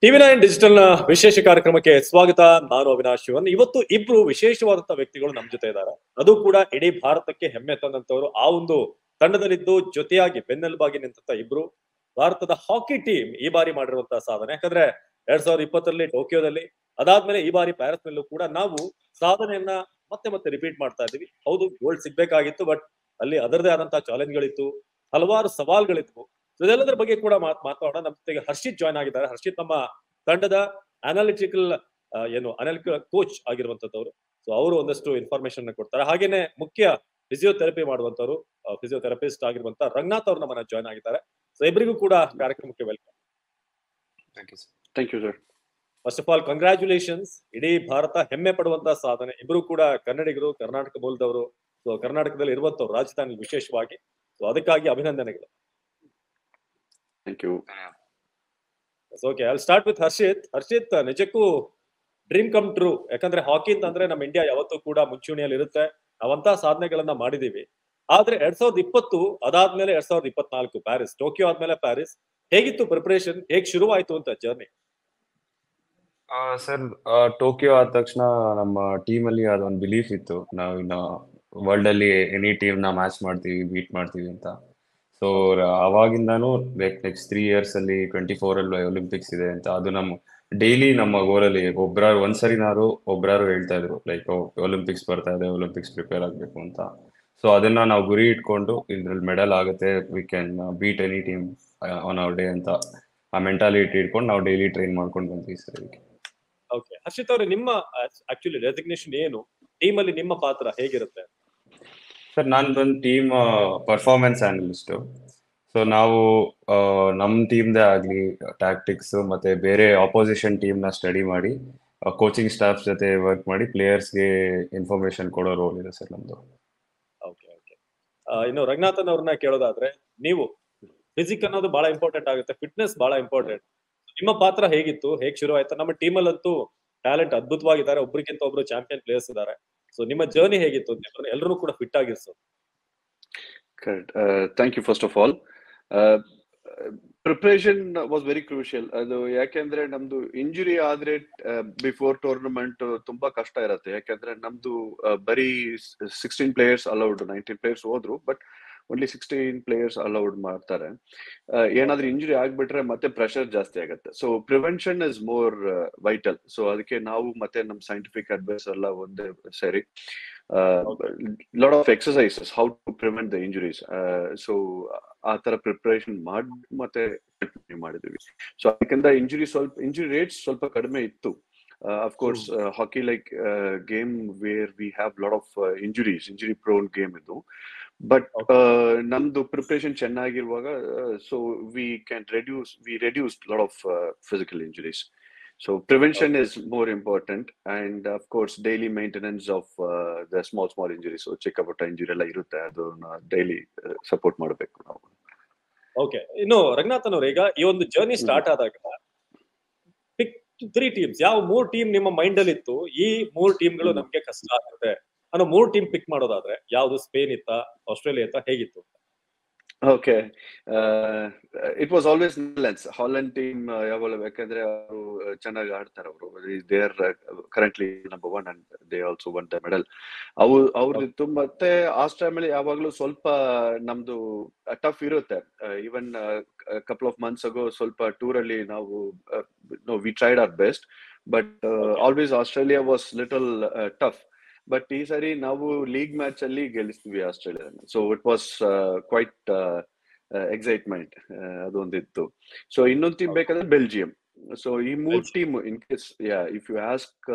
ಟಿವಿ9 digital ನ ವಿಶೇಷ ಕಾರ್ಯಕ್ರಮಕ್ಕೆ ಸ್ವಾಗತ. ನಾನು ಅವಿನಾಶ್ ಶಿವನ್. ಇವತ್ತು ಇಬ್ರು ವಿಶೇಷವಾದಂತಹ ವ್ಯಕ್ತಿಗಳು ನಮ್ ಜೊತೆ ಇದ್ದಾರೆ. ಅದು ಕೂಡ ಇಡೀ ಭಾರತಕ್ಕೆ ಹೆಮ್ಮೆ ತಂದಂತವರು. ಆ ಒಂದು ತಂಡದಲ್ಲಿದ್ದು ಜೊತೆಯಾಗಿ ಬೆನ್ನೆಲುಬಾಗಿ ನಿಂತ ಇಬ್ರು ಭಾರತದ ಹಾಕಿ ಟೀಮ್ ಈ ಬಾರಿ ಮಾಡಿರುವಂತಹ ಸಾಧನೆ. ಯಾಕಂದ್ರೆ 2020ರಲ್ಲಿ ಟೋಕಿಯೋದಲ್ಲಿ, ಅದಾದ್ಮೇಲೆ ಈ ಬಾರಿ ಪ್ಯಾರಿಸ್ ನಲ್ಲೂ ಕೂಡ ನಾವು ಸಾಧನೆಯನ್ನ ಮತ್ತೆ ಮತ್ತೆ ರಿಪೀಟ್ ಮಾಡ್ತಾ ಇದ್ದೀವಿ. ಹೌದು, ಗೋಲ್ಡ್ ಸಿಗ್ಬೇಕಾಗಿತ್ತು, ಬಟ್ ಅಲ್ಲಿ ಅದರದೇ ಆದಂತಹ ಚಾಲೆಂಜ್ಗಳಿತ್ತು, ಹಲವಾರು ಸವಾಲ್ಗಳಿತ್ತು. ಇದೆಲ್ಲದರ ಬಗ್ಗೆ ಕೂಡ ಮಾತಾಡೋಣ. ನಮ್ಮ ಜೊತೆಗೆ ಹರ್ಷಿತ್ ಜಾಯ್ನ್ ಆಗಿದ್ದಾರೆ. ಹರ್ಷಿತ್ ನಮ್ಮ ತಂಡದ ಅನಾಲಿಟಿಕಲ್ ಕೋಚ್ ಆಗಿರುವಂತದ್ದವರು. ಸೊ ಅವರು ಒಂದಷ್ಟು ಇನ್ಫಾರ್ಮೇಶನ್ ಕೊಡ್ತಾರೆ. ಹಾಗೇನೆ ಮುಖ್ಯ ಫಿಸಿಯೋಥೆರಪಿ ಮಾಡುವಂತವರು, ಫಿಸಿಯೋಥೆರಪಿಸ್ಟ್ ಆಗಿರುವಂತ ರಂಗನಾಥ್ ಅವರು ನಮ್ಮನ್ನ ಜಾಯ್ನ್ ಆಗಿದ್ದಾರೆ. ಸೊ ಇಬ್ಬರಿಗೂ ಕೂಡ ಕಾರ್ಯಕ್ರಮಕ್ಕೆ welcome. Thank you sir. First of all congratulations. ಇಡೀ ಭಾರತ ಹೆಮ್ಮೆ ಪಡುವಂತಹ ಸಾಧನೆ. ಇಬ್ರು ಕೂಡ ಕನ್ನಡಿಗರು, ಕರ್ನಾಟಕ ಮೂಲದವರು. ಸೊ ಕರ್ನಾಟಕದಲ್ಲಿ ಇರುವಂತವ್ರು, ರಾಜಧಾನಿ ವಿಶೇಷವಾಗಿ. ಸೊ ಅದಕ್ಕಾಗಿ ಅಭಿನಂದನೆಗಳು. Thank you. Okay, I will start with Harshit. Harshit, ನಿಜಕ್ಕೂ ಡ್ರೀಮ್ ಕಮ್ ಟ್ರೂ. ಯಾಕಂದ್ರೆ ಹಾಕಿ ಅಂತಂದ್ರೆ ನಮ್ಮ ಇಂಡಿಯಾ ಯಾವತ್ತೂ ಕೂಡ ಮುಂಚೂಣಿಯಲ್ಲಿ ಇರುತ್ತೆ. ನಾವಂತ ಸಾಧನೆಗಳನ್ನ ಮಾಡಿದೀವಿ. ಆದ್ರೆ 2020, ಅದಾದ್ಮೇಲೆ 2024 ಪ್ಯಾರಿಸ್, ಟೋಕಿಯೋ ಆದ್ಮೇಲೆ ಪ್ಯಾರಿಸ್. ಹೇಗಿತ್ತು ಪ್ರಿಪರೇಷನ್? ಹೇಗ್ ಶುರುವಾಯ್ತು ಅಂತ ಜರ್ನಿ? ಸರ್, ಟೋಕಿಯೋ ಆದ ತಕ್ಷಣ ನಮ್ಮ ಟೀಮ್ ಅಲ್ಲಿ ಅದೊಂದು ಬಿಲೀಫ್ ಇತ್ತು, ನಾವು ಇನ್ನು ವರ್ಲ್ಡ್ ಅಲ್ಲಿ ಎನಿ ಟೀಮ್ ನ ಮ್ಯಾಚ್ ಮಾಡ್ತೀವಿ, ಬೀಟ್ ಮಾಡ್ತೀವಿ ಅಂತ. ಸೊ ಅವಾಗಿಂದಾನು ನೆಕ್ಸ್ಟ್ 3 years ಅಲ್ಲಿ 24 ಅಲ್ಲಿ ಒಲಿಂಪಿಕ್ಸ್ ಇದೆ ಅಂತ, ಅದು ನಮ್ಮ ಡೈಲಿ ನಮ್ಮ ಗೋಲಲ್ಲಿ ಒಂದ್ಸರಿನಾರು ಒಬ್ರಾರು ಹೇಳ್ತಾ ಇದ್ರು, ಲೈಕ್ ಒಲಿಂಪಿಕ್ಸ್ ಬರ್ತಾ ಇದೆ, ಒಲಿಂಪಿಕ್ಸ್ ಪ್ರಿಪೇರ್ ಆಗ್ಬೇಕು ಅಂತ. ಸೊ ಅದನ್ನ ನಾವು ಗುರಿ ಇಟ್ಕೊಂಡು ಇದ್ರಲ್ಲಿ ಮೆಡಲ್ ಆಗುತ್ತೆ, we can beat any team on our day ಅಂತ ಆ ಮೆಂಟಾಲಿಟಿ ಇಟ್ಕೊಂಡು ನಾವು ಡೈಲಿ ಟ್ರೈನ್ ಮಾಡ್ಕೊಂಡು ಬಂದ್ವಿ ಸರ್. ಓಕೆ, ಹರ್ಷಿತ್ ಅವರೇ, ನಿಮ್ಮ ಆಕ್ಚುಲಿ ಡೆಸಿಗ್ನೇಷನ್ ಏನು? ಟೀಮ್ ಅಲ್ಲಿ ನಿಮ್ಮ ಪಾತ್ರ ಹೇಗಿರುತ್ತೆ? ಸರ್, ನಾನು ಬಂದು ಟೀಮ್ ಪರ್ಫಾರ್ಮೆನ್ಸ್ ಆನಲಿಸ್ಟ್. ಸೊ ನಾವು ನಮ್ಮ ಟೀಮ್ದೇ ಆಗಲಿ ಟ್ಯಾಕ್ಟಿಕ್ಸ್ ಮತ್ತೆ ಬೇರೆ ಆಪೋಸಿಷನ್ ಟೀಮ್ ನ ಸ್ಟಡಿ ಮಾಡಿ, ಕೋಚಿಂಗ್ ಸ್ಟಾಫ್ ಜೊತೆ ವರ್ಕ್ ಮಾಡಿ ಪ್ಲೇಯರ್ಸ್ಗೆ ಇನ್ಫಾರ್ಮೇಶನ್ ಕೊಡೋ ರೋಲ್ ಇದೆ ಸರ್ ನಮ್ದು. Okay okay. ಇನ್ನು ರಂಗನಾಥನ್ ಅವ್ರನ್ನ ಕೇಳೋದಾದ್ರೆ, ನೀವು ಫಿಸಿಕ್ ಅನ್ನೋದು ಬಹಳ ಇಂಪಾರ್ಟೆಂಟ್ ಆಗುತ್ತೆ, ಫಿಟ್ನೆಸ್ ಬಹಳ ಇಂಪಾರ್ಟೆಂಟ್. ನಿಮ್ಮ ಪಾತ್ರ ಹೇಗಿತ್ತು? ಹೇಗ್ ಶುರು ಆಯ್ತು? ನಮ್ಮ ಟೀಮ್ ಅಲ್ಲಂತೂ ಟ್ಯಾಲೆಂಟ್ ಅದ್ಭುತವಾಗಿದ್ದಾರೆ, ಒಬ್ರಿಗಿಂತ ಒಬ್ರು ಚಾಂಪಿಯನ್ ಪ್ಲೇಯರ್ಸ್ ಇದ್ದಾರೆ. ಸೊ ನಿಮ್ಮ ಜರ್ನಿ ಹೇಗಿತ್ತು? ಎಲ್ಲರೂ ಕೂಡ ಫಿಟ್ ಆಗಿರ್ಸೋದು. Correct. Thank you first of all. Preparation was very crucial. ಅದು ಯಾಕೆಂದ್ರೆ ನಮ್ದು ಇಂಜುರಿ ಆದ್ರೆ ಬಿಫೋರ್ ಟೂರ್ನಮೆಂಟ್ ತುಂಬಾ ಕಷ್ಟ ಇರುತ್ತೆ. ಯಾಕೆಂದ್ರೆ ನಮ್ದು ಬರೀ 16 players ಅಲೌಡ್, 19 players ಹೋದ್ರು, ಬಟ್ ಓನ್ಲಿ 16 players ಅಲೌಡ್ ಮಾಡ್ತಾರೆ. ಏನಾದ್ರೂ ಇಂಜುರಿ ಆಗ್ಬಿಟ್ರೆ ಮತ್ತೆ ಪ್ರೆಷರ್ ಜಾಸ್ತಿ ಆಗುತ್ತೆ. So prevention is more vital. So ಅದಕ್ಕೆ ನಾವು ಮತ್ತೆ ನಮ್ ಸೈಂಟಿಫಿಕ್ ಅಡ್ವೈಸ್ ಎಲ್ಲ ಒಂದೇ ಸೇರಿ lot of exercises how to prevent the injuries. So ಆ ತರ ಪ್ರಿಪರೇಷನ್ ಮಾಡಿ ಮತ್ತೆ ಕಂಟಿನ್ಯೂ ಮಾಡಿದ್ವಿ. ಸೊ ಅದಕ್ಕಿಂತ ಇಂಜುರಿ ರೇಟ್ಸ್ ಸ್ವಲ್ಪ ಕಡಿಮೆ ಇತ್ತು. Of course, hockey like game where we have lot of injury prone game ಇದು. But ನಮ್ದು preparation ಚೆನ್ನಾಗಿರುವಾಗ, so we reduced lot of physical injuries. So prevention is more important, and of course daily maintenance of the small injuries. So ಚಿಕ್ಕ ಪುಟ್ಟ injury ಎಲ್ಲ ಇರುತ್ತೆ, ಅದನ್ನ daily support ಮಾಡಬೇಕು ನಾವು. Okay, ಇನ್ನು ರಂಗನಾಥನ್ ಅವ್ರ, ಈಗ ಈ ಒಂದು ಜರ್ನಿ ಸ್ಟಾರ್ಟ್ ಆದಾಗ 3 ಟೀಮ್ಸ್, ಯಾವ 3 ಟೀಮ್ ನಿಮ್ಮ ಮೈಂಡ್ ಅಲ್ಲಿ ಇತ್ತು? ಈ 3 ಟೀಮ್ಗಳು ನಮ್ಗೆ ಕಷ್ಟ ಆಗುತ್ತೆ ಅನ್ನೋ 3 ಟೀಮ್ ಪಿಕ್ ಮಾಡೋದಾದ್ರೆ ಯಾವ್ದು? ಸ್ಪೇನ್ ಇತ್ತ, ಆಸ್ಟ್ರೇಲಿಯಾ ಇತ್ತ, ಹೇಗಿತ್ತು? Okay, it was always Netherlands. Holland team ಯಾವಾಗಲೂ, ಯಾಕಂದ್ರೆ ಅವರು ಚೆನ್ನಾಗಿ ಆಡ್ತಾರೆ. ಅವರು they are currently number 1 and they also won the medal. ಅವ್ರದ್ದು ಮತ್ತೆ ಆಸ್ಟ್ರೇಲಿಯಾ ಯಾವಾಗ್ಲೂ ಸ್ವಲ್ಪ ನಮ್ದು ಟಫ್ ಇರುತ್ತೆ. Even couple of months ago ಸ್ವಲ್ಪ ಟೂರ್ ಅಲ್ಲಿ ನಾವು we tried our best, but always Australia was little tough. But ಈ ಸರಿ ನಾವು ಲೀಗ್ ಮ್ಯಾಚ್ ಅಲ್ಲಿ ಗೆಲ್ಲಿಸ್ತೀವಿ ಆಸ್ಟ್ರೇಲಿಯಾನ. So it was quite excitement ಅದೊಂದಿತ್ತು. So ಇನ್ನೊಂದು ಟೀಮ್ ಬೇಕಾದ್ರೆ ಬೆಲ್ಜಿಯಂ. ಸೊ ಈ 3 team, in case if you ask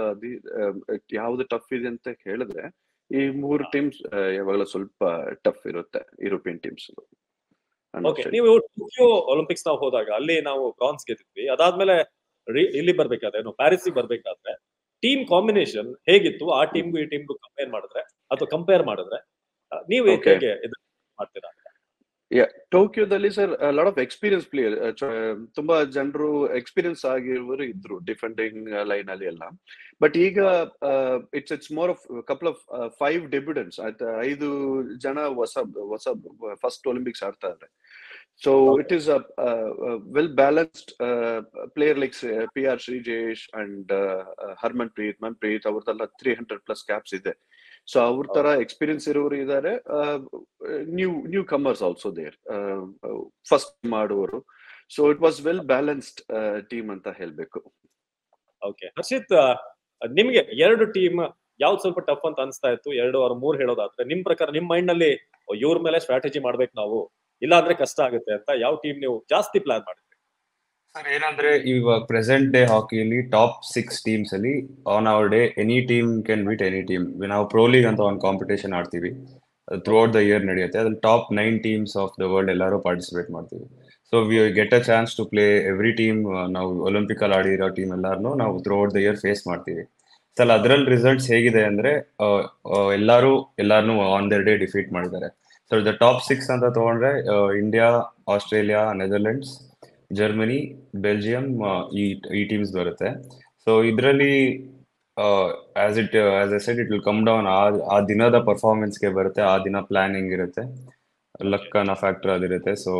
ಯಾವ್ದು ಟಫ್ ಇದೆ ಅಂತ ಹೇಳಿದ್ರೆ, ಈ 3 ಟೀಮ್ಸ್ ಯಾವಾಗಲೂ ಸ್ವಲ್ಪ ಟಫ್ ಇರುತ್ತೆ, ಯುರೋಪಿಯನ್ ಟೀಮ್ಸ್. ನೀವು ಟೋಕಿಯೋ ಒಲಿಂಪಿಕ್ಸ್ ನಾವು ಹೋದಾಗ ಅಲ್ಲಿ ನಾವು ಬ್ರಾನ್ಸ್ ಗೆದ್ದಿದ್ವಿ. ಅದಾದ್ಮೇಲೆ ಇಲ್ಲಿ ಬರ್ಬೇಕಾದ್ರೆ, ಪ್ಯಾರಿಸ್ ಬರ್ಬೇಕಾದ್ರೆ ಟೀಮ್ ಕಾಂಬಿನೇಷನ್ ಹೇಗಿತ್ತು? ಆ ಟೀಮ್ಗೂ ಈ ಟೀಮ್ಗೂ ಕಂಪೇರ್ ಮಾಡಿದ್ರೆ ನೀವು ಹೇಗೆ ಮಾಡ್ತೀರಾ? ಟೋಕಿಯೋದಲ್ಲಿ sir lot of experience player, ತುಂಬಾ ಜನರು ಎಕ್ಸ್ಪೀರಿಯನ್ಸ್ ಆಗಿರುವವರು ಇದ್ರು ಡಿಫೆಂಡಿಂಗ್ ಲೈನ್ ಅಲ್ಲಿ ಎಲ್ಲ. ಬಟ್ ಈಗ it's more of couple of 5 ಡೆಬ್ಯೂಟೆಂಟ್ಸ್. 5 ಜನ ಹೊಸ ಫಸ್ಟ್ ಒಲಿಂಪಿಕ್ಸ್ ಆಡ್ತಾ ಇದ್ದಾರೆ. So it is a well balanced player like PR Srijesh and Harmanpreet, Manpreet, ಅವ್ರದೆಲ್ಲ 300 plus caps ಇದೆ. ಸೊ ಅವ್ರ ತರ ಎಕ್ಸ್ಪೀರಿಯನ್ಸ್ ಇರೋರು ಇದ್ದಾರೆ, newcomers also there, first ಮಾಡುವವರು. So it was well balanced team ಅಂತ ಹೇಳ್ಬೇಕು. ಓಕೆ ಹರ್ಷಿತ್, ನಿಮ್ಗೆ ಎರಡು ಟೀಮ್ ಯಾವ್ದು ಸ್ವಲ್ಪ ಟಫ್ ಅಂತ ಅನ್ಸ್ತಾ ಇತ್ತು? 2 or 3 ಹೇಳೋದಾದ್ರೆ ನಿಮ್ ಪ್ರಕಾರ, ನಿಮ್ ಮೈಂಡ್ ನಲ್ಲಿ ಇವ್ರ ಮೇಲೆ ಸ್ಟ್ರಾಟಜಿ ಮಾಡ್ಬೇಕು ನಾವು, ಇಲ್ಲ ಅಂದ್ರೆ ಕಷ್ಟ ಆಗುತ್ತೆ ಅಂತ ಯಾವ ಟೀಮ್ ನೀವು ಜಾಸ್ತಿ ಪ್ಲಾನ್ ಮಾಡಿದ್ರಿ? ಸರ್ ಏನಂದ್ರೆ ಇವಾಗ ಪ್ರೆಸೆಂಟ್ ಡೇ ಹಾಕಿಯಲ್ಲಿ ಟಾಪ್ 6 ಟೀಮ್ಸ್ ಅಲ್ಲಿ on our day any team can beat any team. ನಾವು ಪ್ರೋ ಲೀಗ್ ಅಂತ ಒಂದು ಕಾಂಪಿಟೇಷನ್ ಆಡ್ತೀವಿ, ಥ್ರೂ ಔಟ್ ದ ಇಯರ್ ನಡೆಯುತ್ತೆ. ಅದ್ರಲ್ಲಿ top 9 teams of the world ಎಲ್ಲರೂ ಪಾರ್ಟಿಸಿಪೇಟ್ ಮಾಡ್ತೀವಿ. So we get a chance to play every team. ನಾವು Olympic ಅಲ್ಲಿ ಆಡಿರೋ ಟೀಮ್ ಎಲ್ಲಾರನು ನಾವು throughout the year face ಮಾಡ್ತೀವಿ. ಸರ್ ಅದ್ರಲ್ಲಿ ರಿಸಲ್ಟ್ಸ್ ಹೇಗಿದೆ ಅಂದ್ರೆ ಎಲ್ಲಾರನು ಆನ್ ದರ್ ಡೇ ಡಿಫೀಟ್ ಮಾಡಿದ್ದಾರೆ. ಸೊ ದ ಟಾಪ್ 6 ಅಂತ ತಗೊಂಡ್ರೆ India, Australia, Netherlands, Germany, Belgium, ಈ ಟೀಮ್ಸ್ ಬರುತ್ತೆ. ಸೊ ಇದರಲ್ಲಿ as I said it will come down ಆ ದಿನದ ಪರ್ಫಾರ್ಮೆನ್ಸ್ಗೆ ಬರುತ್ತೆ, ಆ ದಿನ ಪ್ಲಾನಿಂಗ್ ಇರುತ್ತೆ, ಲಕ್ ಅನ್ನೋ ಫ್ಯಾಕ್ಟರ್ ಅದಿರುತ್ತೆ. So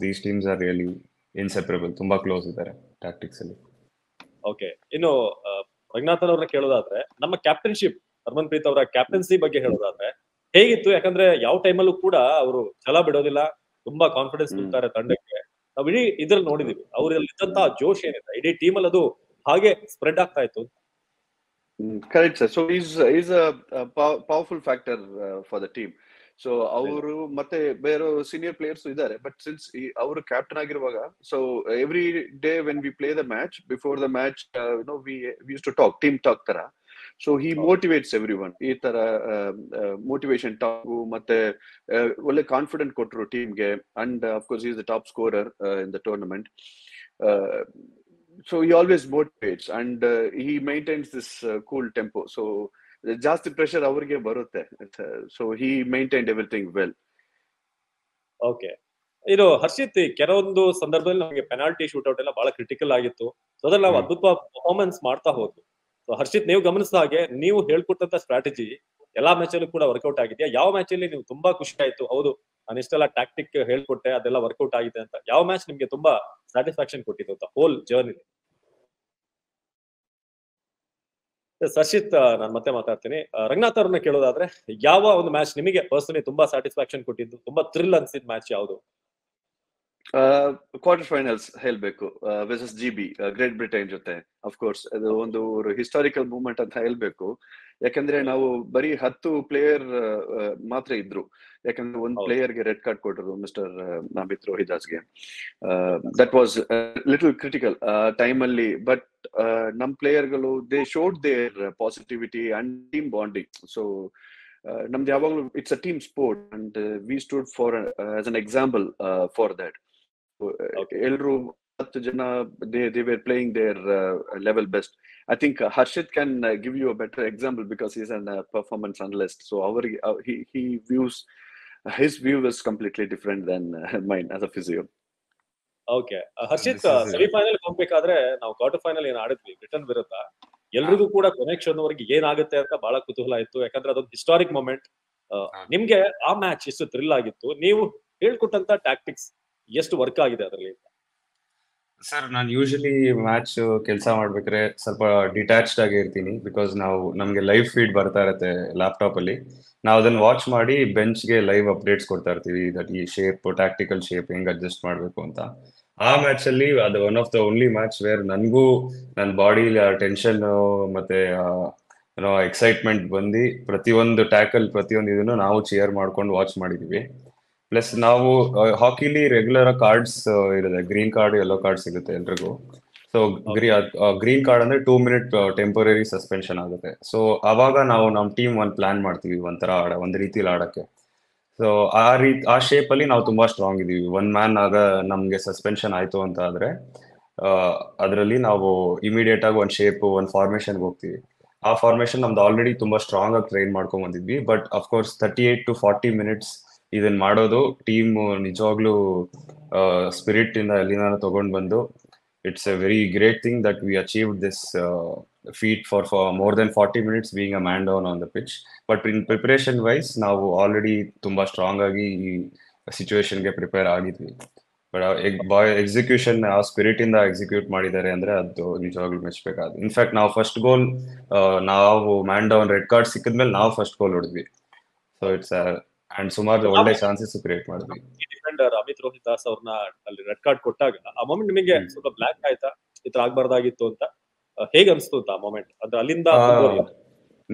these teams are really inseparable, ತುಂಬಾ ಕ್ಲೋಸ್ ಇದ್ದಾರೆ ಟ್ಯಾಕ್ಟಿಕ್ಸ್ ಅಲ್ಲಿ. ಓಕೆ, ಇನ್ನು ರಂಗನಾಥನ್ ಅವ್ರನ್ನ ಕೇಳೋದಾದ್ರೆ, ನಮ್ಮ ಕ್ಯಾಪ್ಟನ್ಶಿಪ್, ಹರ್ಮನ್ಪ್ರೀತ್ ಅವರ ಕ್ಯಾಪ್ಟನ್ಸಿ ಬಗ್ಗೆ ಹೇಳೋದಾದ್ರೆ ಹೇಗಿತ್ತು? ಯಾಕಂದ್ರೆ ಯಾವ ಟೈಮಲ್ಲೂ ಕೂಡ ಅವರು ಛಲ ಬಿಡೋದಿಲ್ಲ, ತುಂಬಾ ಕಾನ್ಫಿಡೆನ್ಸ್ ತುಂಬ್ತಾರೆ ತಂಡಕ್ಕೆ. ನಾವು ಇಡೀ ಇದ್ರಲ್ಲಿ ನೋಡಿದೀವಿ, ಅವ್ರಲ್ಲಿ ಇದ್ದಂತಹ ಜೋಶ್ ಏನಿದೆ ಇಡೀ ಟೀಮ್ ಅಲ್ಲಿ ಅದು ಹಾಗೆ ಸ್ಪ್ರೆಡ್ ಆಗ್ತಾ ಇತ್ತು. Correct sir. So is a powerful factor for the team. So ಅವರು ಮತ್ತೆ ಬೇರೆ ಸೀನಿಯರ್ ಪ್ಲೇಯರ್ಸ್ ಇದ್ದಾರೆ, ಬಟ್ ಸಿನ್ಸ್ ಅವರು ಕ್ಯಾಪ್ಟನ್ ಆಗಿರುವಾಗ, so every day when we play the match, before the match we use to talk, team talk ತರ. So he motivates everyone. ಈ ತರ motivation talk ಮತ್ತೆ ಒಳ್ಳೆ ಕಾನ್ಫಿಡೆಂಟ್ ಕೊಟ್ಟರು ಟೀಮ್ಗೆ. And of course is the top scorer in the tournament. So he always motivates and he maintains this cool tempo. So ಜಾಸ್ತಿ pressure ಅವ್ರಿಗೆ ಬರುತ್ತೆ. So he maintained everything well. Okay, ಇದು ಹರ್ಷಿತ್, ಕೆಲವೊಂದು ಸಂದರ್ಭದಲ್ಲಿ ನಮಗೆ ಪೆನಾಲ್ಟಿ ಶೂಟ್ಔಟ್ ಎಲ್ಲ ಬಹಳ ಕ್ರಿಟಿಕಲ್ ಆಗಿತ್ತು. ಸೊ ಅದ್ರಲ್ಲಿ ನಾವು ಅದ್ಭುತ ಪರ್ಫಾರ್ಮೆನ್ಸ್ ಮಾಡ್ತಾ ಹೋದ್ವಿ. ಸೊ ಹರ್ಷಿತ್, ನೀವು ಗಮನಿಸಿದ ಹಾಗೆ ನೀವು ಹೇಳ್ಕೊಟ್ಟಂತ ಸ್ಟ್ರಾಟಜಿ ಎಲ್ಲಾ ಮ್ಯಾಚ್ ಅಲ್ಲೂ ಕೂಡ ವರ್ಕೌಟ್ ಆಗಿದೆಯಾ? ಯಾವ ಮ್ಯಾಚ್ ಅಲ್ಲಿ ನೀವು ತುಂಬಾ ಖುಷಿ ಆಯ್ತು, ಹೌದು ನಾನು ಇಷ್ಟೆಲ್ಲ ಟ್ಯಾಕ್ಟಿಕ್ ಹೇಳ್ಕೊಟ್ಟೆ, ಅದೆಲ್ಲ ವರ್ಕೌಟ್ ಆಗಿದೆ ಅಂತ? ಯಾವ ಮ್ಯಾಚ್ ನಿಮ್ಗೆ ತುಂಬಾ ಸ್ಯಾಟಿಸ್ಫ್ಯಾಕ್ಷನ್ ಕೊಟ್ಟಿತ್ತು ಅಂತ ಹೋಲ್ ಜರ್ನಿ? ಹರ್ಷಿತ್, ನಾನು ಮತ್ತೆ ಮಾತಾಡ್ತೀನಿ. ರಂಗನಾಥ್ ಅವ್ರನ್ನ ಕೇಳೋದಾದ್ರೆ, ಯಾವ ಒಂದು ಮ್ಯಾಚ್ ನಿಮಗೆ ಪರ್ಸನಲಿ ತುಂಬಾ ಸ್ಯಾಟಿಸ್ಫ್ಯಾಕ್ಷನ್ ಕೊಟ್ಟಿದ್ದು, ತುಂಬಾ ಥ್ರಿಲ್ ಅನ್ಸಿದ ಮ್ಯಾಚ್ ಯಾವುದು? ಕ್ವಾರ್ಟರ್ ಫೈನಲ್ಸ್ ಹೇಳ್ಬೇಕು, ವರ್ಸಸ್ GB, ಗ್ರೇಟ್ ಬ್ರಿಟನ್ ಜೊತೆ. ಅಫ್ಕೋರ್ಸ್ ಅದು ಒಂದು ಹಿಸ್ಟಾರಿಕಲ್ ಮೂವ್ಮೆಂಟ್ ಅಂತ ಹೇಳ್ಬೇಕು. ಯಾಕಂದ್ರೆ ನಾವು ಬರೀ 10 ಪ್ಲೇಯರ್ ಮಾತ್ರ ಇದ್ರು. ಯಾಕಂದ್ರೆ ಒಂದು ಪ್ಲೇಯರ್ಗೆ ರೆಡ್ ಕಾರ್ಡ್ ಕೊಟ್ಟರು, ಮಿಸ್ಟರ್ ನಾಮಿತ್ ರೋಹಿದಾಸ್ಗೆ. That was little critical time ಅಲ್ಲಿ. ಬಟ್ ನಮ್ ಪ್ಲೇಯರ್ಗಳು they showed their positivity and team bonding. So ನಮ್ದು ಯಾವಾಗಲೂ it's a team sport and we stood for as an example for that. ಎಲ್ರು 10 ಜನ they were playing their level best. I think Harshit can give you a better example because he's a performance analyst. So he views, his view is completely different than mine as a physio. Okay Harshit, semifinal ಹೋಗ್ಬೇಕಾದ್ರೆ ನಾವು quarter final ಏನ್ ಆಡಿದ್ವಿ Britain ವಿರುದ್ಧ, ಎಲ್ರಿಗೂ ಕೂಡ ಕೊನೆ ಕ್ಷಣದವರೆಗೆ ಏನಾಗುತ್ತೆ ಅಂತ ಬಹಳ ಕುತೂಹಲ ಇತ್ತು. ಯಾಕಂದ್ರೆ ಅದೊಂದು ಹಿಸ್ಟಾರಿಕ್ ಮೊಮೆಂಟ್. ನಿಮ್ಗೆ ಆ ಮ್ಯಾಚ್ ಎಷ್ಟು ಥ್ರಿಲ್ ಆಗಿತ್ತು? ನೀವು ಹೇಳ್ಕೊಟ್ಟಂತ ಟ್ಯಾಕ್ಟಿಕ್ಸ್ ಎಷ್ಟು ವರ್ಕ್ ಆಗಿದೆ ಅದರಲ್ಲಿ? ಸರ್ ನಾನು ಯೂಶಲಿ ಮ್ಯಾಚ್ ಕೆಲಸ ಮಾಡ್ಬೇಕಾದ್ರೆ ಸ್ವಲ್ಪ ಡಿಟ್ಯಾಚ್ಡ್ ಆಗಿ ಇರ್ತೀನಿ, ಬಿಕಾಸ್ ನಮ್ಗೆ ಲೈವ್ ಫೀಡ್ ಬರ್ತಾ ಇರತ್ತೆ ಲ್ಯಾಪ್ಟಾಪ್ ಅಲ್ಲಿ. ನಾವು ಅದನ್ನ ವಾಚ್ ಮಾಡಿ ಬೆಂಚ್ಗೆ ಲೈವ್ ಅಪ್ಡೇಟ್ಸ್ ಕೊಡ್ತಾ ಇರ್ತೀವಿ, ದಟ್ ಈ ಶೇಪ್, ಟ್ಯಾಕ್ಟಿಕಲ್ ಶೇಪ್ ಹೆಂಗ್ ಅಡ್ಜಸ್ಟ್ ಮಾಡ್ಬೇಕು ಅಂತ. ಆ ಮ್ಯಾಚ್ ಅಲ್ಲಿ ಅದು one of the only match where ನನಗೂ ನನ್ನ ಬಾಡಿ ಟೆನ್ಷನ್ ಮತ್ತೆ ಎಕ್ಸೈಟ್ಮೆಂಟ್ ಬಂದು ಪ್ರತಿಯೊಂದು ಟ್ಯಾಕಲ್, ಪ್ರತಿಯೊಂದು ಇದನ್ನು ನಾವು ಚಿಯರ್ ಮಾಡ್ಕೊಂಡು ವಾಚ್ ಮಾಡಿದೀವಿ. ಪ್ಲಸ್ ನಾವು ಹಾಕಿಲಿ ರೆಗ್ಯುಲರ್ ಕಾರ್ಡ್ಸ್ ಇರುತ್ತೆ, ಗ್ರೀನ್ ಕಾರ್ಡ್, ಯೆಲ್ಲೋ ಕಾರ್ಡ್ ಸಿಗುತ್ತೆ ಎಲ್ರಿಗೂ. ಸೊ ಗ್ರೀನ್ ಕಾರ್ಡ್ ಅಂದ್ರೆ 2 minute ಟೆಂಪರರಿ ಸಸ್ಪೆನ್ಷನ್ ಆಗುತ್ತೆ. ಸೊ ಅವಾಗ ನಾವು ನಮ್ಮ ಟೀಮ್ ಒಂದು ಪ್ಲಾನ್ ಮಾಡ್ತೀವಿ, ಒಂದ್ ರೀತಿಲಿ ಆಡಕ್ಕೆ. ಸೊ ಆ ಶೇಪ್ ಅಲ್ಲಿ ನಾವು ತುಂಬಾ ಸ್ಟ್ರಾಂಗ್ ಇದೀವಿ. 1 man ಆಗ ನಮ್ಗೆ ಸಸ್ಪೆನ್ಷನ್ ಆಯ್ತು ಅಂತ ಆದ್ರೆ ಅದರಲ್ಲಿ ನಾವು ಇಮಿಡಿಯೇಟ್ ಆಗಿ ಒಂದು ಶೇಪ್, ಒಂದು ಫಾರ್ಮೇಶನ್ಗೆ ಹೋಗ್ತೀವಿ. ಆ ಫಾರ್ಮೇಶನ್ ನಮ್ದು ಆಲ್ರೆಡಿ ತುಂಬಾ ಸ್ಟ್ರಾಂಗ್ ಆಗಿ ಟ್ರೈನ್ ಮಾಡ್ಕೊಂಡ್ ಬಂದಿದ್ವಿ. ಬಟ್ ಅಫ್ಕೋರ್ಸ್ 38 to 40 minutes ಇದನ್ನ ಮಾಡೋದು ಟೀಮ್ ನಿಜವಾಗ್ಲೂ ಸ್ಪಿರಿಟ್ ಇಂದ ಎಲ್ಲಿನ ತಗೊಂಡ್ ಬಂದು, it's A very great thing that we achieved this feat for more than 40 minutes being a man down on the pitch. But in preparation wise ನಾವು already ತುಂಬಾ strong ಆಗಿ ಈ ಸಿಚುವೇಶನ್ಗೆ ಪ್ರಿಪೇರ್ ಆಗಿದ್ವಿ. ಬಟ್ ಎಕ್ಸಿಕ್ಯೂಷನ್ ಆ spirit ಇಂದ execute ಮಾಡಿದ್ದಾರೆ ಅಂದ್ರೆ ಅದು ನಿಜವಾಗ್ಲೂ ಮೆಚ್ಚಬೇಕಾದ. ಇನ್ಫ್ಯಾಕ್ಟ್ ನಾವು ಫಸ್ಟ್ ಗೋಲ್ ನಾವು ಮ್ಯಾನ್ ಡೌನ್ ರೆಡ್ ಕಾರ್ಡ್ ಸಿಕ್ಕಿದ್ಮೇಲೆ ನಾವು ಫಸ್ಟ್ ಗೋಲ್ ಹೊಡೆದ್ವಿ. ಸೊ ಇಟ್ಸ್ ಅಂಡ್ ಸುಮಾರು ಒಳ್ಳೆ ಚಾನ್ಸಸ್ ಕ್ರಿಯೇಟ್ ಮಾಡಿದ್ವಿ. ಡಿಫೆಂಡರ್ ಅಮಿತ್ ರೋಹಿತ್ ದಾಸ್ ಅವ್ರನ್ನ ಅಲ್ಲಿ ರೆಡ್ ಕಾರ್ಡ್ ಕೊಟ್ಟಾಗ ಆ ಮೊಮೆಂಟ್ ನಿಮಗೆ ಸ್ವಲ್ಪ ಬ್ಲಾಕ್ ಆಯ್ತಾ, ಈ ತರ ಆಗ್ಬಾರ್ದಾಗಿತ್ತು ಅಂತ ಹೇಗೆ ಅನ್ಸ್ತು ಅಂತ ಆ ಮೊಮೆಂಟ್? ಅದು ಅಲ್ಲಿಂದ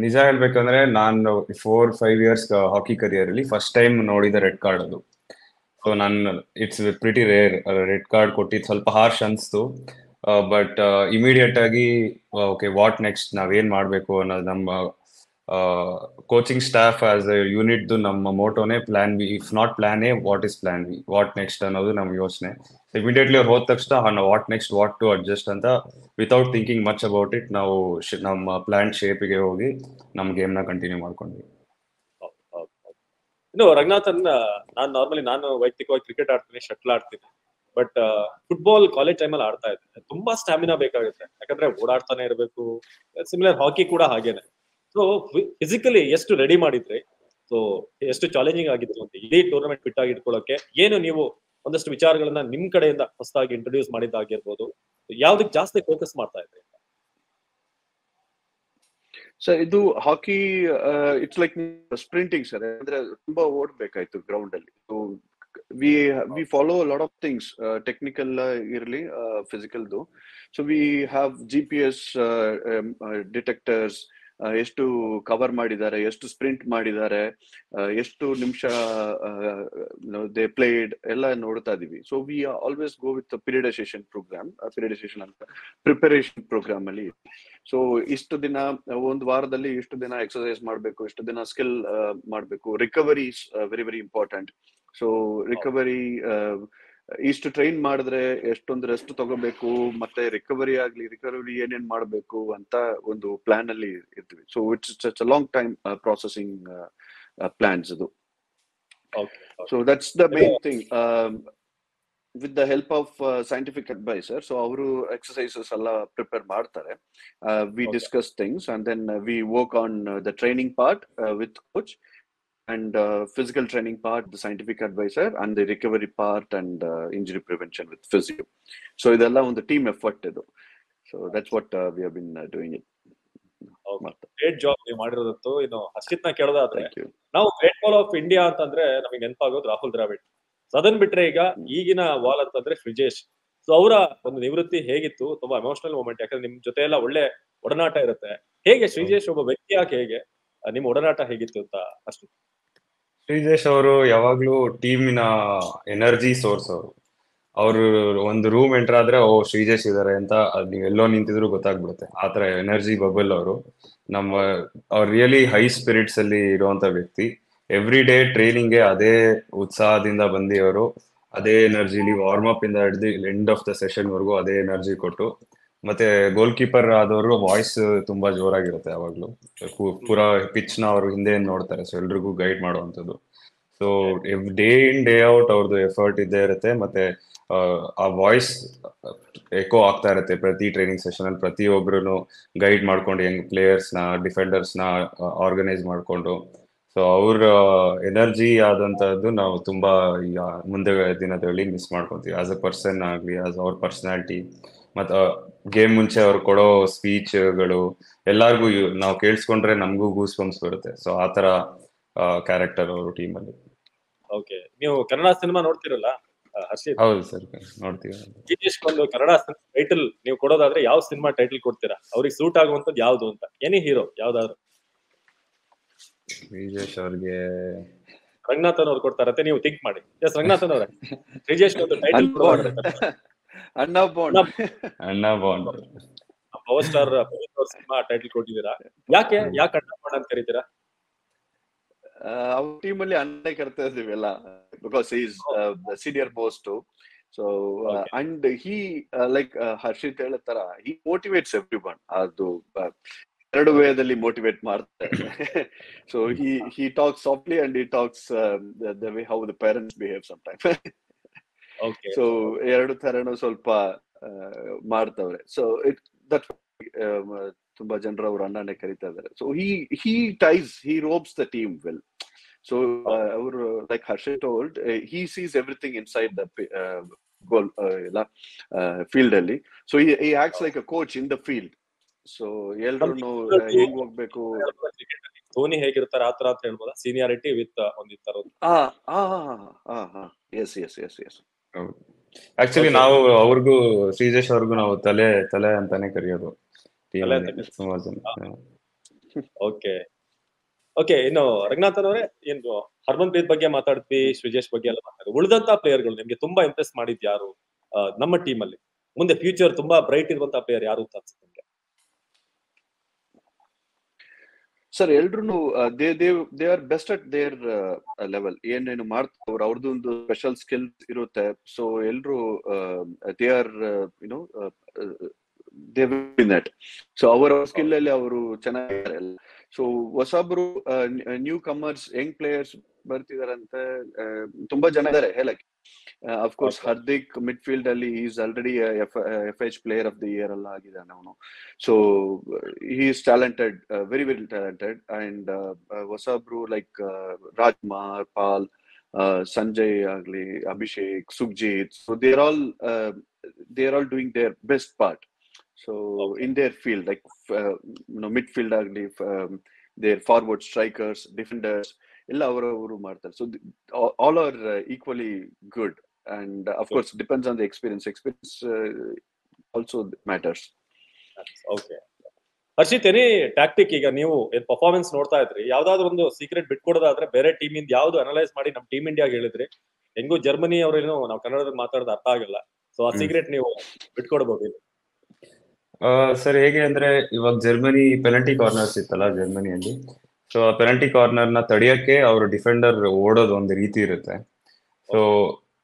ನಿಜ ಹೇಳ್ಬೇಕಂದ್ರೆ ನಾನು 4-5 ಇಯರ್ಸ್ ಹಾಕಿ ಕರಿಯರ್ ಅಲ್ಲಿ ಫಸ್ಟ್ ಟೈಮ್ ನೋಡಿದ ರೆಡ್ ಕಾರ್ಡ್ ಅದು. ಸೊ ನಾನು it's pretty rare red card ಕೊಟ್ಟಿದ್ದು ಸ್ವಲ್ಪ ಹಾರ್ಶ್ ಅನ್ಸ್ತು. ಬಟ್ ಇಮಿಡಿಯೇಟ್ ಆಗಿ ಓಕೆ ವಾಟ್ ನೆಕ್ಸ್ಟ್, ನಾವೇನ್ ಮಾಡ್ಬೇಕು ಅನ್ನೋದು ನಮ್ಮ coaching staff as a unit ನಮ್ಮ ಮೋಟೋನೇ plan B, if not plan A what is plan B, what next ಅನ್ನೋದು ನಮ್ಮ ಯೋಚನೆ. ಇಮಿಡಿಯೇಟ್ಲಿ ಅವ್ರು ಹೋದ ತಕ್ಷಣ what next, what to adjust ಅಂತ without thinking much about it ನಾವು ನಮ್ಮ ಪ್ಲಾನ್ ಶೇಪಿಗೆ ಹೋಗಿ ನಮ್ಮ ಗೇಮ್ನ ಕಂಟಿನ್ಯೂ ಮಾಡ್ಕೊಂಡ್ವಿ. ಇನ್ನು ರಂಗನಾಥನ್, ನಾನು ವೈಯಕ್ತಿಕವಾಗಿ ಕ್ರಿಕೆಟ್ ಆಡ್ತೀನಿ, ಶಟ್ಲ್ ಆಡ್ತೀನಿ. ಬಟ್ ಫುಟ್ಬಾಲ್ ಕಾಲೇಜ್ ಟೈಮಲ್ಲಿ ಆಡ್ತಾ ಇದ್ದೆ. ತುಂಬಾ ಸ್ಟಾಮಿನಾ ಬೇಕಾಗುತ್ತೆ, ಯಾಕಂದ್ರೆ ಓಡಾಡ್ತಾನೆ ಇರಬೇಕು. ಸಿಮಿಲರ್ ಹಾಕಿ ಕೂಡ ಹಾಗೇನೆ. ಸೊ ಫಿಸಿಕಲಿ ಎಷ್ಟು ರೆಡಿ ಮಾಡಿದ್ರಿ? ಸೊ ಎಷ್ಟು ಚಾಲೆಂಜಿಂಗ್ ಆಗಿತ್ತು ಅಂತ ಇಡೀ ಟೂರ್ನಮೆಂಟ್ ಫಿಟ್ ಆಗಿ ಇಟ್ಕೊಳ್ಳೋಕೆ? ಏನು ನೀವು ಒಂದಷ್ಟು ವಿಚಾರಗಳನ್ನ ನಿಮ್ ಕಡೆಯಿಂದ ಹೊಸದಾಗಿ ಇಂಟ್ರೊಡ್ಯೂಸ್ ಮಾಡಿದ್ದಾಗಿರ್ಬೋದು, ಯಾವ್ದಕ್ಕೆ ಜಾಸ್ತಿ ಫೋಕಸ್ ಮಾಡ್ತಾ ಇದ್ರಿ? ಸರ್ ಇದು hockey it's like sprinting sir, ಅಂದ್ರೆ ತುಂಬಾ ಓಡ್ಬೇಕಾಯ್ತು ಗ್ರೌಂಡ್ ಅಲ್ಲಿ. We follow lot of things, technical ಇರಲಿ ಫಿಸಿಕಲ್ದು. So we have GPS detectors, ಎಷ್ಟು ಕವರ್ ಮಾಡಿದ್ದಾರೆ, ಎಷ್ಟು ಸ್ಪ್ರಿಂಟ್ ಮಾಡಿದ್ದಾರೆ, ಎಷ್ಟು ನಿಮಿಷ ದೇ ಪ್ಲೇಡ್ ಎಲ್ಲ ನೋಡ್ತಾ ಇದೀವಿ. So we always go with periodization program, periodization ಅಂತ ಪ್ರಿಪರೇಷನ್ ಪ್ರೋಗ್ರಾಮ್ ಅಲ್ಲಿ. ಸೊ ಇಷ್ಟು ದಿನ, ಒಂದು ವಾರದಲ್ಲಿ ಇಷ್ಟು ದಿನ ಎಕ್ಸರ್ಸೈಸ್ ಮಾಡಬೇಕು, ಇಷ್ಟು ದಿನ ಸ್ಕಿಲ್ ಮಾಡಬೇಕು. Recovery is very very important. So recovery ಇಷ್ಟು ಟ್ರೈನ್ ಮಾಡಿದ್ರೆ ಎಷ್ಟೊಂದು ರೆಸ್ಟ್ ತಗೋಬೇಕು, ಮತ್ತೆ ರಿಕವರಿ ಏನೇನ್ ಮಾಡ್ಬೇಕು ಅಂತ ಒಂದು ಪ್ಲಾನ್ ಅಲ್ಲಿ ಇರ್ತೀವಿ. So it's a long time processing plans ಅದು. So that's the main thing. With the help of scientific adviser, so ಅವರು ಎಕ್ಸರ್ಸೈಸಸ್ ಎಲ್ಲ ಪ್ರಿಪೇರ್ ಮಾಡ್ತಾರೆ. We discuss things and then we work on the training part with coach, and physical training part, the scientific advisor, and the recovery part and injury prevention with physio. So idella on the team effort idu. So that's what we have been doing it. Great job ನೀವು ಮಾಡಿರೋದಂತೂ. ಇನ್ನು ಹರ್ಷಿತ್ನ ಕೇಳೋದಾದ್ರೆ, ನಾವು great ball of India ಅಂತಂದ್ರೆ ನಮಗೆ ನೆನಪಾಗೋದು ರಾಹುಲ್ ದ್ರಾವಿಡ್. ಅದನ್ ಬಿಟ್ರೆ ಈಗ ಈಗಿನ ವಾಲ್ ಅಂತಂದ್ರೆ ಶ್ರೀಜೇಶ್. ಸೊ ಅವರ ಒಂದು ನಿವೃತ್ತಿ ಹೇಗಿತ್ತು? ತುಂಬಾ ಎಮೋಷನಲ್ ಮೂಮೆಂಟ್, ಯಾಕಂದ್ರೆ ನಿಮ್ ಜೊತೆ ಎಲ್ಲ ಒಳ್ಳೆ ಒಡನಾಟ ಇರುತ್ತೆ. ಹೇಗೆ ಶ್ರೀಜೇಶ್ ಒಬ್ಬ ವ್ಯಕ್ತಿಯಾಗಿ ಹೇಗೆ ನಿಮ್ ಒಡನಾಟ ಹೇಗಿತ್ತು ಅಂತ ಅಷ್ಟು? ಶ್ರೀಜೇಶ್ ಅವರು ಯಾವಾಗ್ಲೂ ಟೀಮಿನ ಎನರ್ಜಿ ಸೋರ್ಸ್. ಅವರು ಒಂದು ರೂಮ್ ಎಂಟರ್ ಆದ್ರೆ ಶ್ರೀಜೇಶ್ ಇದಾರೆ ಅಂತ ನೀವು ಎಲ್ಲೋ ನಿಂತಿದ್ರು ಗೊತ್ತಾಗ್ಬಿಡುತ್ತೆ. ಆತರ ಎನರ್ಜಿ ಬಬಲ್ ಅವರು. ಅವ್ರು ರಿಯಲಿ ಹೈ ಸ್ಪಿರಿಟ್ಸ್ ಅಲ್ಲಿ ಇರುವಂತ ವ್ಯಕ್ತಿ. ಎವ್ರಿ ಡೇ ಟ್ರೈನಿಂಗ್ಗೆ ಅದೇ ಉತ್ಸಾಹದಿಂದ ಬಂದು ಅವರು ಅದೇ ಎನರ್ಜಿಲಿ ವಾರ್ಮ್ ಅಪ್ ಇಂದ ಹಿಡಿದು ಎಂಡ್ ಆಫ್ ದ ಸೆಷನ್ ವರ್ಗೂ ಅದೇ ಎನರ್ಜಿ ಕೊಟ್ಟು, ಮತ್ತೆ ಗೋಲ್ ಕೀಪರ್ ಆದವರು ವಾಯ್ಸ್ ತುಂಬಾ ಜೋರಾಗಿರುತ್ತೆ ಯಾವಾಗ್ಲೂ. ಪೂರಾ ಪಿಚ್ ನ ಅವರು ಹಿಂದೆ ನೋಡ್ತಾರೆ, ಸೊ ಎಲ್ರಿಗೂ ಗೈಡ್ ಮಾಡುವಂಥದ್ದು. So day in day out ಅವ್ರದ್ದು ಎಫರ್ಟ್ ಇದ್ದೇ ಇರುತ್ತೆ. ಮತ್ತೆ ಆ ವಾಯ್ಸ್ ಎಕೋ ಆಗ್ತಾ ಇರುತ್ತೆ ಪ್ರತಿ ಟ್ರೈನಿಂಗ್ ಸೆಷನ್ ಅಲ್ಲಿ. ಪ್ರತಿಯೊಬ್ರು ಗೈಡ್ ಮಾಡ್ಕೊಂಡು ಯಂಗ್ ಪ್ಲೇಯರ್ಸ್ ನ, ಡಿಫೆಂಡರ್ಸ್ ನ ಆರ್ಗನೈಸ್ ಮಾಡ್ಕೊಂಡು. ಸೊ ಅವ್ರ ಎನರ್ಜಿ ಆದಂತದ್ದು ನಾವು ತುಂಬಾ ಈಗ ಮುಂದೆ ದಿನದಲ್ಲಿ ಮಿಸ್ ಮಾಡ್ಕೊಂತೀವಿ. ಆಸ್ ಅ ಪರ್ಸನ್ ಆಗ್ಲಿ, ಆಸ್ ಅವ್ರ ಪರ್ಸನಾಲಿಟಿ, ಮತ್ತ ಗೇಮ್ ಮುಂಚೆ ಅವ್ರು ಕೊಡೋ ಸ್ಪೀಚ್ಗಳು ಎಲ್ಲಾರ್ಗು ನಾವು ಕೇಳಿಸ್ಕೊಂಡ್ರೆ ನಮಗೂ ಗೂಸ್ ಬಂಪ್ಸ್ ಬರುತ್ತೆ. ಸೊ ಆತರ ಕ್ಯಾರೆಕ್ಟರ್ ಅವರು ಟೀಮ್ ಅಲ್ಲಿ. ಓಕೆ, ನೀವು ಕನ್ನಡ ಸಿನಿಮಾ ನೋಡ್ತಿರಲ್ಲ ಹರ್ಷಿತ್? ಹೌದು ಸರ್, ನೋಡ್ತೀವಿ. ಶ್ರೀಜೇಶ್ ಒಂದು ಕನ್ನಡ ಟೈಟಲ್ ನೀವು ಕೊಡೋದಾದ್ರೆ ಯಾವ ಸಿನಿಮಾ ಟೈಟಲ್ ಕೊಡ್ತೀರಾ? ಅವ್ರಿಗೆ ಸೂಟ್ ಆಗುವಂತದ್ದು ಯಾವ್ದು ಅಂತ? ಎನಿ ಹೀರೋ ಯಾವ್ದಾದ್ರು? ಶ್ರೀಜೇಶ್ ಅವ್ರಿಗೆ ರಂಗನಾಥನ್ ಅವ್ರು ಕೊಡ್ತಾರಂತೆ, ನೀವು ಥಿಂಕ್ ಮಾಡಿ. ಎಸ್ ರಂಗನಾಥನ್ ಅವರೇ, ಶ್ರೀಜೇಶ್ ಒಂದು ಟೈಟಲ್ ಅಣ್ಣ bond power star cinema title ಕೊಟ್ಟಿದ್ದೀರಾ. ಯಾಕೆ ಅಣ್ಣ ಬಾಂಡ್ ಅಂತ ಕರೀತೀರಾ? our team ಅಲ್ಲಿ ಅಣ್ಣ ಕರ್ತಾ ಇದೀವಿ ಎಲ್ಲ, because he is the senior most. So and he like Harshit ಹೇಳೋ ತರ he motivates everyone. ಅದು ಎರಡು ವೇದಲ್ಲಿ ಮೋಟಿವೇಟ್ ಮಾಡ್ತಾರೆ. So he talks softly and he talks the way how the parents behave sometimes. Okay. So ಎರಡು ತರನು ಸ್ವಲ್ಪ ಮಾಡ್ತವ್ರೆ. So that ತುಂಬಾ ಜನರು ಅವ್ರ ಅಣ್ಣನೇ ಕರೀತಾ ಇದ್ದಾರೆ. So he ropes the team well. So ಅವರು like Harshit told, he sees everything inside the goal ಎಲ್ಲ field ಅಲ್ಲಿ. ಸೊ ಈ acts like a coach in the field. So ಎಲ್ರು ಹೆಂಗ್ ಹೋಗ್ಬೇಕು. ಧೋನಿ ಹೇಗಿರ್ತಾರೆ ಆತರ ಅಂತ ಹೇಳ್ಬೋದಾ? ಸೀನಿಯಾರಿಟಿ ವಿತ್ ಒಂದಿರ್ತಾರ. ಎಸ್. ಆಕ್ಚುಲಿ ನಾವು ಅವ್ರಿಗೂ ಶ್ರೀಜೇಶ್ ಅವ್ರಿಗೂ ನಾವು ತಲೆ ಅಂತಾನೆ ಕರೆಯೋದು. ಓಕೆ, ಇನ್ನು ರಂಗನಾಥನ್ ಅವರೇ, ಏನು ಹರ್ಮನ್ಪ್ರೀತ್ ಬಗ್ಗೆ ಮಾತಾಡ್ತೀವಿ, ಶ್ರೀಜೇಶ್ ಬಗ್ಗೆ ಎಲ್ಲ ಮಾತಾಡ್ತೀವಿ. ಉಳಿದಂತ ಪ್ಲೇಯರ್ಗಳು ನಿಮ್ಗೆ ತುಂಬಾ ಇಂಪ್ರೆಸ್ ಮಾಡಿದ್ ಯಾರು ನಮ್ಮ ಟೀಮ್ ಅಲ್ಲಿ? ಮುಂದೆ ಫ್ಯೂಚರ್ ತುಂಬಾ ಬ್ರೈಟ್ ಇರುವಂತ ಪ್ಲೇಯರ್ ಯಾರು ಅಂತ ಅನ್ಸುತ್ತೆ ನಿಮ್ಗೆ? ಸರ್ ಎಲ್ರು they are best at there level. ಏನೇನು ಮಾಡ್ತಾರೆ ಅವ್ರದ್ದೊಂದು ಸ್ಪೆಷಲ್ ಸ್ಕಿಲ್ಸ್ ಇರುತ್ತೆ. ಸೊ ಎಲ್ರು they are you know they win that. So ಅವರ ಸ್ಕಿಲ್ ಅಲ್ಲಿ ಅವರು ಚೆನ್ನಾಗಿದ್ದಾರೆ. ಸೊ ಹೊಸಬ್ರು ನ್ಯೂ ಕಮರ್ಸ್ ಯಂಗ್ ಪ್ಲೇಯರ್ಸ್ ಬರ್ತಿದಾರಂತೆ ತುಂಬಾ ಜನ ಇದ್ದಾರೆ ಹೇಳಕ್ಕೆ. ಅಫ್ಕೋರ್ಸ್ ಹಾರ್ದಿಕ್ ಮಿಡ್ ಫೀಲ್ಡ್ ಅಲ್ಲಿ is already FH player of the year ಎಲ್ಲ ಆಗಿದ್ದಾನೆ ಅವನು. So he is talented, very talented. And ಹೊಸಬ್ರು ಲೈಕ್ ರಾಜ್ಕುಮಾರ್, ಪಾಲ್, ಸಂಜಯ್ ಆಗ್ಲಿ, Abhishek, Sukhjit, so they are all doing their best part. So in their field, like midfield agli, their forward strikers, defenders, ella avaru ಮಾಡ್ತಾರೆ. So all are equally good, and of course depends on the experience also matters. Okay, Harshit, any tactic, ಈಗ ನೀವು ಏನ್ performance ನೋಡ್ತಾ ಇದ್ರಿ, ಯಾವ್ದಾದ್ರು ಒಂದು secret ಬಿಟ್ಕೊಡೋದಾದ್ರೆ ಬೇರೆ team ಇಂದ ಯಾವ್ದು ಅನಲೈಸ್ ಮಾಡಿ ನಮ್ ಟೀಮ್ ಇಂಡಿಯಾಗೆ ಹೇಳಿದ್ರಿ? ಹೆಂಗು ಜರ್ಮನಿ ಅವ್ರೇನು ನಾವು ಕನ್ನಡದಲ್ಲಿ ಮಾತಾಡೋದು ಅರ್ಥ ಆಗಲ್ಲ, ಸೊ ಆ ಸೀಕ್ರೆಟ್ ನೀವು ಬಿಟ್ಕೊಡ್ಬೋದು. ಸರ್ ಹೇಗೆ ಅಂದ್ರೆ, ಇವಾಗ ಜರ್ಮನಿ ಪೆನಲ್ಟಿ ಕಾರ್ನರ್ಸ್ ಇತ್ತಲ್ಲ ಜರ್ಮನಿಯಲ್ಲಿ, ಸೊ ಆ ಪೆನಲ್ಟಿ ಕಾರ್ನರ್ ನ ತಡೆಯಕ್ಕೆ ಅವರು ಡಿಫೆಂಡರ್ ಓಡೋದು ಒಂದು ರೀತಿ ಇರುತ್ತೆ. ಸೊ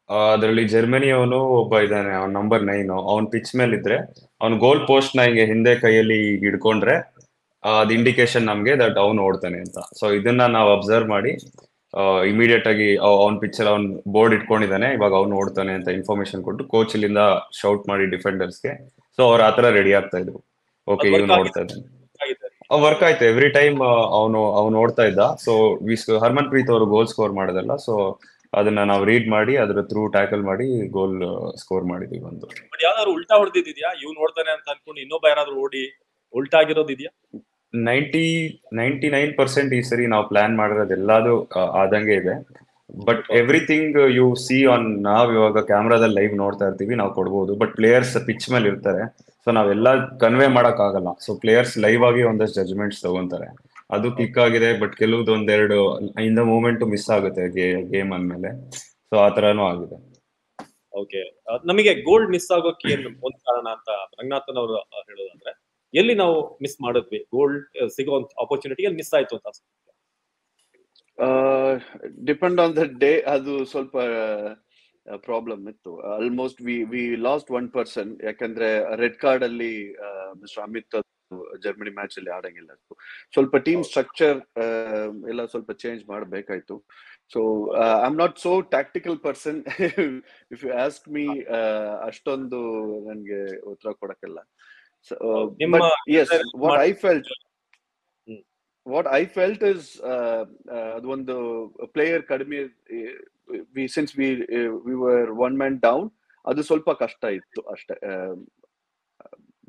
ಅದರಲ್ಲಿ ಜರ್ಮನಿ ಅವನು ಒಬ್ಬ ಇದ್ದಾನೆ, ಅವ್ನ ನಂಬರ್ 9, ಅವ್ನ್ ಪಿಚ್ ಮೇಲೆ ಇದ್ರೆ ಅವ್ನ್ ಗೋಲ್ ಪೋಸ್ಟ್ ನ ಹಿಂಗೆ ಹಿಂದೆ ಕೈಯಲ್ಲಿ ಹಿಡ್ಕೊಂಡ್ರೆ ಅದ್ ಇಂಡಿಕೇಶನ್ ನಮ್ಗೆ ದಟ್ ಅವ್ನು ಓಡ್ತಾನೆ ಅಂತ. ಸೊ ಇದನ್ನ ನಾವು ಅಬ್ಸರ್ವ್ ಮಾಡಿ ಇಮಿಡಿಯೇಟ್ ಆಗಿ ಅವ್ನ್ ಪಿಚ್ ಅವ್ನ್ ಬೋರ್ಡ್ ಇಟ್ಕೊಂಡಿದ್ದಾನೆ, ಇವಾಗ ಅವ್ನು ಓಡ್ತಾನೆ ಅಂತ ಇನ್ಫಾರ್ಮೇಶನ್ ಕೊಟ್ಟು ಕೋಚ್ ಇಲ್ಲಿಂದ ಶೌಟ್ ಮಾಡಿ ಡಿಫೆಂಡರ್ಸ್ಗೆ. ಸೊ ಅವ್ರ ಆತರ ರೆಡಿ ಆಗ್ತಾ ಇದ್ರು. ಓಕೆ, ಇವ್ನು ಓಡ್ತಾ ಇದ್ದಾನೆ, ವರ್ಕ್ ಆಯ್ತು ಎವ್ರಿ ಟೈಮ್ ಅವ್ನು ಓಡ್ತಾ ಇದ್ದ. ಸೊ ಹರ್ಮನ್ಪ್ರೀತ್ ಅವರು ಗೋಲ್ ಸ್ಕೋರ್ ಮಾಡೋದಲ್ಲ, ಸೊ ಅದನ್ನ ನಾವು ರೀಡ್ ಮಾಡಿ ಅದ್ರ ಥ್ರೂ ಟ್ಯಾಕಲ್ ಮಾಡಿ ಗೋಲ್ ಸ್ಕೋರ್ ಮಾಡಿದ್ವಿ. ಒಂದು ಯಾವ್ದಾದ್ರು ಉಲ್ಟಾ ಹೊಡೆದಿದ್ಯಾ? ಇವ್ನು ಓಡ್ತಾನೆ ಅಂತ ಅನ್ಕೊಂಡು ಇನ್ನೊಬ್ಬ ಯಾರಾದ್ರೂ ಓಡಿ ಉಲ್ಟಾ ಆಗಿರೋದಿದ್ಯಾ? 99% ಈ ಸರಿ ನಾವು ಪ್ಲಾನ್ ಮಾಡಿರೋದು ಎಲ್ಲಾದು ಆದಂಗೆ ಇದೆ. But everything U C on, ನಾವ್ ಇವಾಗ ಕ್ಯಾಮ್ರಾದಲ್ಲಿ ಲೈವ್ ನೋಡ್ತಾ ಇರ್ತೀವಿ, ನಾವು ಕೊಡ್ಬೋದು. ಬಟ್ ಪ್ಲೇಯರ್ಸ್ ಪಿಚ್ ಮೇಲೆ ಇರ್ತಾರೆ, ಸೊ ನಾವೆಲ್ಲ ಕನ್ವೆ ಮಾಡಕ್ ಆಗಲ್ಲ. ಸೊ ಪ್ಲೇಯರ್ಸ್ ಲೈವ್ ಆಗಿ ಒಂದಷ್ಟು ಜಜ್ಮೆಂಟ್ಸ್ ತಗೊಂತಾರೆ, ಅದು ಕ್ಲಿಕ್ ಆಗಿದೆ. ಬಟ್ ಕೆಲವ್ದು ಒಂದೆರಡು ಇನ್ ದ ಮೂಮೆಂಟ್ ಮಿಸ್ ಆಗುತ್ತೆ ಗೇಮ್ ಅಂದ್ಮೇಲೆ. ಸೊ ಆ ತರಾನು ಆಗಿದೆ. ಓಕೆ, ನಮಗೆ ಗೋಲ್ಡ್ ಮಿಸ್ ಆಗೋಕೆ ಏನು ಒಂದು ಕಾರಣ ಅಂತ ರಂಗನಾಥನ್ ಅವರು ಹೇಳೋದಂದ್ರೆ, ಎಲ್ಲಿ ನಾವು ಮಿಸ್ ಮಾಡಿದ್ವಿ? ಗೋಲ್ಡ್ ಸಿಗೋ ಆಪರ್ಚುನಿಟಿ ಎಲ್ಲಿ ಮಿಸ್ ಆಯ್ತು ಅಂತ ಅನ್ಸುತ್ತೆ? Depend on the day. ಅದು ಸ್ವಲ್ಪ ಪ್ರಾಬ್ಲಮ್ ಇತ್ತು. ಆಲ್ಮೋಸ್ಟ್ ವಿ ಲಾಸ್ಟ್ 1 ಪರ್ಸನ್, ಯಾಕಂದ್ರೆ ರೆಡ್ ಕಾರ್ಡ್ ಅಲ್ಲಿ ಮಿಸ್ಟರ್ ಅಮಿತ್ ಜರ್ಮನಿ ಮ್ಯಾಚ್ ಅಲ್ಲಿ ಆಡಂಗಿಲ್ಲ. ಸ್ವಲ್ಪ ಟೀಮ್ ಸ್ಟ್ರಕ್ಚರ್ ಎಲ್ಲ ಸ್ವಲ್ಪ ಚೇಂಜ್ ಮಾಡಬೇಕಾಯ್ತು. So I am not so tactical person. If you ask me, ಅಷ್ಟೊಂದು ನನ್ಗೆ ಉತ್ತರ ಕೊಡಕ್ಕಿಲ್ಲ. What I felt is ಒಂದು ಪ್ಲೇಯರ್ ಕಡಿಮೆ, since we were one man down, ಅದು ಸ್ವಲ್ಪ ಕಷ್ಟ ಇತ್ತು ಅಷ್ಟೇ.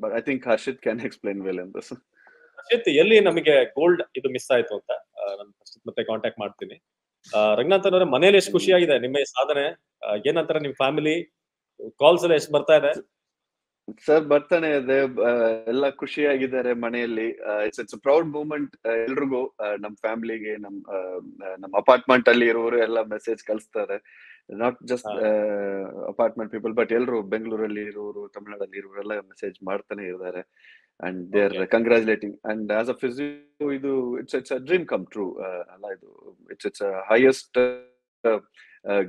But I think Harshit can explain well in this. Harshit, ಎಲ್ಲಿ ನಮಗೆ ಗೋಲ್ಡ್ ಇದು ಮಿಸ್ ಆಯ್ತು ಅಂತ ನಾನು ಹರ್ಷಿತ್ ಮತ್ತೆ ಕಾಂಟ್ಯಾಕ್ಟ್ ಮಾಡ್ತೀನಿ. ರಂಗನಾಥನ್ ಅವರ ಮನೇಲಿ ಎಷ್ಟು ಖುಷಿಯಾಗಿದೆ ನಿಮ್ಮ ಈ ಸಾಧನೆ? ಏನಂತಾರೆ ನಿಮ್ ಫ್ಯಾಮಿಲಿ? ಕಾಲ್ಸ್ ಎಲ್ಲ ಎಷ್ಟು ಬರ್ತಾ ಇದೆ? ಸರ್ ಬರ್ತಾನೆ ಇದೆ, ಎಲ್ಲ ಖುಷಿಯಾಗಿದ್ದಾರೆ ಮನೆಯಲ್ಲಿ. ಇಟ್ಸ್ ಪ್ರೌಡ್ ಮೂಮೆಂಟ್ ಎಲ್ರಿಗೂ. ನಮ್ ಫ್ಯಾಮಿಲಿಗೆ, ನಮ್ ಅಪಾರ್ಟ್ಮೆಂಟ್ ಅಲ್ಲಿ ಇರೋರು ಎಲ್ಲ ಮೆಸೇಜ್ ಕಳಿಸ್ತಾರೆ. Not just apartment people, but ಎಲ್ರು ಬೆಂಗಳೂರಲ್ಲಿ ಇರೋರು, ತಮಿಳ್ನಾಡಲ್ಲಿ ಇರೋರು ಎಲ್ಲ ಮೆಸೇಜ್ ಮಾಡ್ತಾನೆ ಇದ್ದಾರೆ. And they are congratulating. And as a physio ಇದು it's a dream come true ಅಲ್ಲ ಇದು. It's highest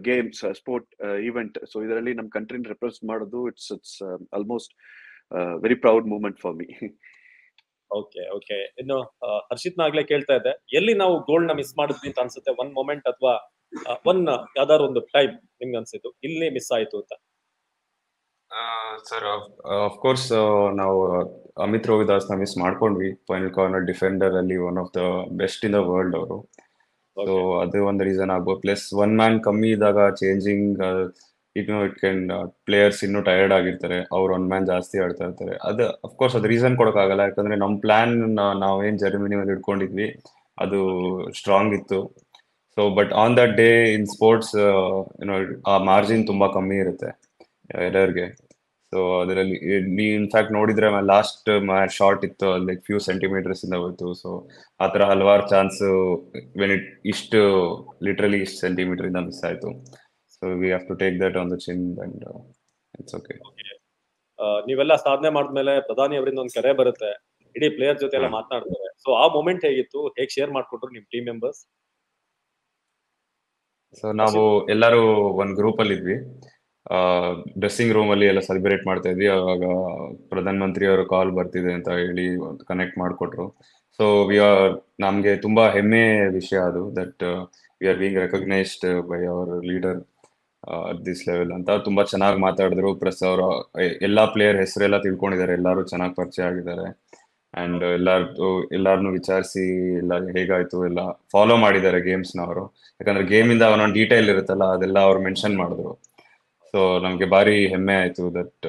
games sport event. So ಇದರಲ್ಲಿ ನಮ್ ಕಂಟ್ರಿನ ರೆಪ್ರೆಸೆಂಟ್ ಮಾಡೋದು, it's almost very proud moment for me. Okay, ಇನ್ನು ಹರ್ಷಿತ್ ನಾಗ್ಲೇ ಕೇಳ್ತಾ ಇದ್ದೆ, ಎಲ್ಲಿ ನಾವು ಗೋಲ್ಡ್ ನ ಮಿಸ್ ಮಾಡಿದ್ವಿ ಅಂತ ಅನ್ಸುತ್ತೆ? ಒನ್ ಮೊಮೆಂಟ್ ಅಥವಾ ಯಾವ್ದಾದ್ರು ಒಂದು ಟೈಮ್ ನಿಮ್ಗೆ ಅನ್ಸಿದ್ದು ಇಲ್ಲಿ ಮಿಸ್ ಆಯ್ತು ಅಂತ? ಸರ್ ಆಫ್ ಕೋರ್ಸ್ ನಾವು ಅಮಿತ್ ರೋಹಿದಾಸ್ ನ ಮಿಸ್ ಮಾಡ್ಕೊಂಡ್ವಿ. ಫೈನಲ್ ಕಾರ್ನರ್ ಡಿಫೆಂಡರ್ ಅಲ್ಲಿ one of the best in the world ಅವರು. ಸೊ ಅದು ಒಂದು ರೀಸನ್ ಆಗ್ಬೋದು. ಪ್ಲಸ್ 1 man ಕಮ್ಮಿ ಇದ್ದಾಗ ಚೇಂಜಿಂಗ್ ಇಟ್ ಕ್ಯಾನ್ ಪ್ಲೇಯರ್ಸ್ ಇನ್ನೂ ಟಯರ್ಡ್ ಆಗಿರ್ತಾರೆ, ಅವ್ರು ಒನ್ ಮ್ಯಾನ್ ಜಾಸ್ತಿ ಆಡ್ತಾ ಇರ್ತಾರೆ. ಅದು ಅಫ್ಕೋರ್ಸ್ ಅದು ರೀಸನ್ ಕೊಡೋಕ್ಕಾಗಲ್ಲ, ಯಾಕಂದ್ರೆ ನಮ್ಮ ಪ್ಲಾನ್ ನಾವೇನ್ ಜರ್ಮನಿ ಮೇಲೆ ಇಟ್ಕೊಂಡಿದ್ವಿ ಅದು ಸ್ಟ್ರಾಂಗ್ ಇತ್ತು. So but on that day in sports ಏನೋ ಆ ಮಾರ್ಜಿನ್ ತುಂಬಾ ಕಮ್ಮಿ ಇರುತ್ತೆ ಎಲ್ಲರಿಗೆ. ಸೊ ಅದರಲ್ಲಿ ನೀವು ಇನ್ಫ್ಯಾಕ್ಟ್ ನೋಡಿದ್ರೆ ಲಾಸ್ಟ್ ಶಾರ್ಟ್ ಇತ್ತು, ಲೈಕ್ ಫ್ಯೂ ಸೆಂಟಿಮೀಟರ್ಸ್ ಇಂದ ಹೋಯ್ತು. ಸೊ ಆ ತರ ಹಲವಾರು ಚಾನ್ಸ್ ಇಷ್ಟು ಲಿಟ್ರಲಿ ಇಷ್ಟು ಸೆಂಟಿಮೀಟರ್ ಇಂದ ಮಿಸ್ ಆಯ್ತು. So we have to take that on the chin and it's okay. ನೀವೆಲ್ಲ ಸಾಧನೆ ಮಾಡಿದ್ಮೇಲೆ ಪ್ರಧಾನಿ ಅವರಿಂದ ಒಂದು ಕರೆ ಬರುತ್ತೆ, ಇಡೀ ಪ್ಲೇಯರ್ ಜೊತೆ ಎಲ್ಲ ಮಾತನಾಡ್ತಾರೆ. ಸೊ ಆ ಮೊಮೆಂಟ್ ಹೇಗಿತ್ತು, ಹೇಗೆ ಶೇರ್ ಮಾಡ್ಕೊಟ್ರು ನಿಮ್ ಟೀಮ್ ಮೆಂಬರ್ಸ್? ಸೊ ನಾವು ಎಲ್ಲರೂ ಒಂದ್ ಗ್ರೂಪ್ ಅಲ್ಲಿ ಇದ್ವಿ, ಡ್ರೆಸ್ಸಿಂಗ್ ರೂಮ್ ಅಲ್ಲಿ ಎಲ್ಲ ಸೆಲೆಬ್ರೇಟ್ ಮಾಡ್ತಾ ಇದ್ವಿ. ಅವಾಗ ಪ್ರಧಾನ ಮಂತ್ರಿ ಅವರು ಕಾಲ್ ಬರ್ತಿದೆ ಅಂತ ಹೇಳಿ ಕನೆಕ್ಟ್ ಮಾಡಿಕೊಟ್ರು. ಸೊ ನಮ್ಗೆ ತುಂಬಾ ಹೆಮ್ಮೆ ವಿಷಯ ಅದು, that we are being recognised by our leader this level ಅಂತ. ತುಂಬಾ ಚೆನ್ನಾಗಿ ಮಾತಾಡಿದ್ರು. ಪ್ಲಸ್ ಅವರು ಎಲ್ಲಾ ಪ್ಲೇಯರ್ ಹೆಸರೆಲ್ಲ ತಿಳ್ಕೊಂಡಿದ್ದಾರೆ, ಎಲ್ಲರೂ ಚೆನ್ನಾಗಿ ಪರಿಚಯ ಆಗಿದ್ದಾರೆ. ಅಂಡ್ ಎಲ್ಲಾರನ್ನು ವಿಚಾರಿಸಿ ಎಲ್ಲ ಹೇಗಾಯ್ತು ಎಲ್ಲ ಫಾಲೋ ಮಾಡಿದ್ದಾರೆ ಗೇಮ್ಸ್ನ ಅವರು. ಯಾಕಂದ್ರೆ ಗೇಮ್ ಇಂದ ಒಂದೊಂದು ಡೀಟೇಲ್ ಇರುತ್ತಲ್ಲ, ಅದೆಲ್ಲ ಅವ್ರು ಮೆನ್ಷನ್ ಮಾಡಿದ್ರು. ಸೊ ನಮ್ಗೆ ಭಾರಿ ಹೆಮ್ಮೆ ಆಯ್ತು ದಟ್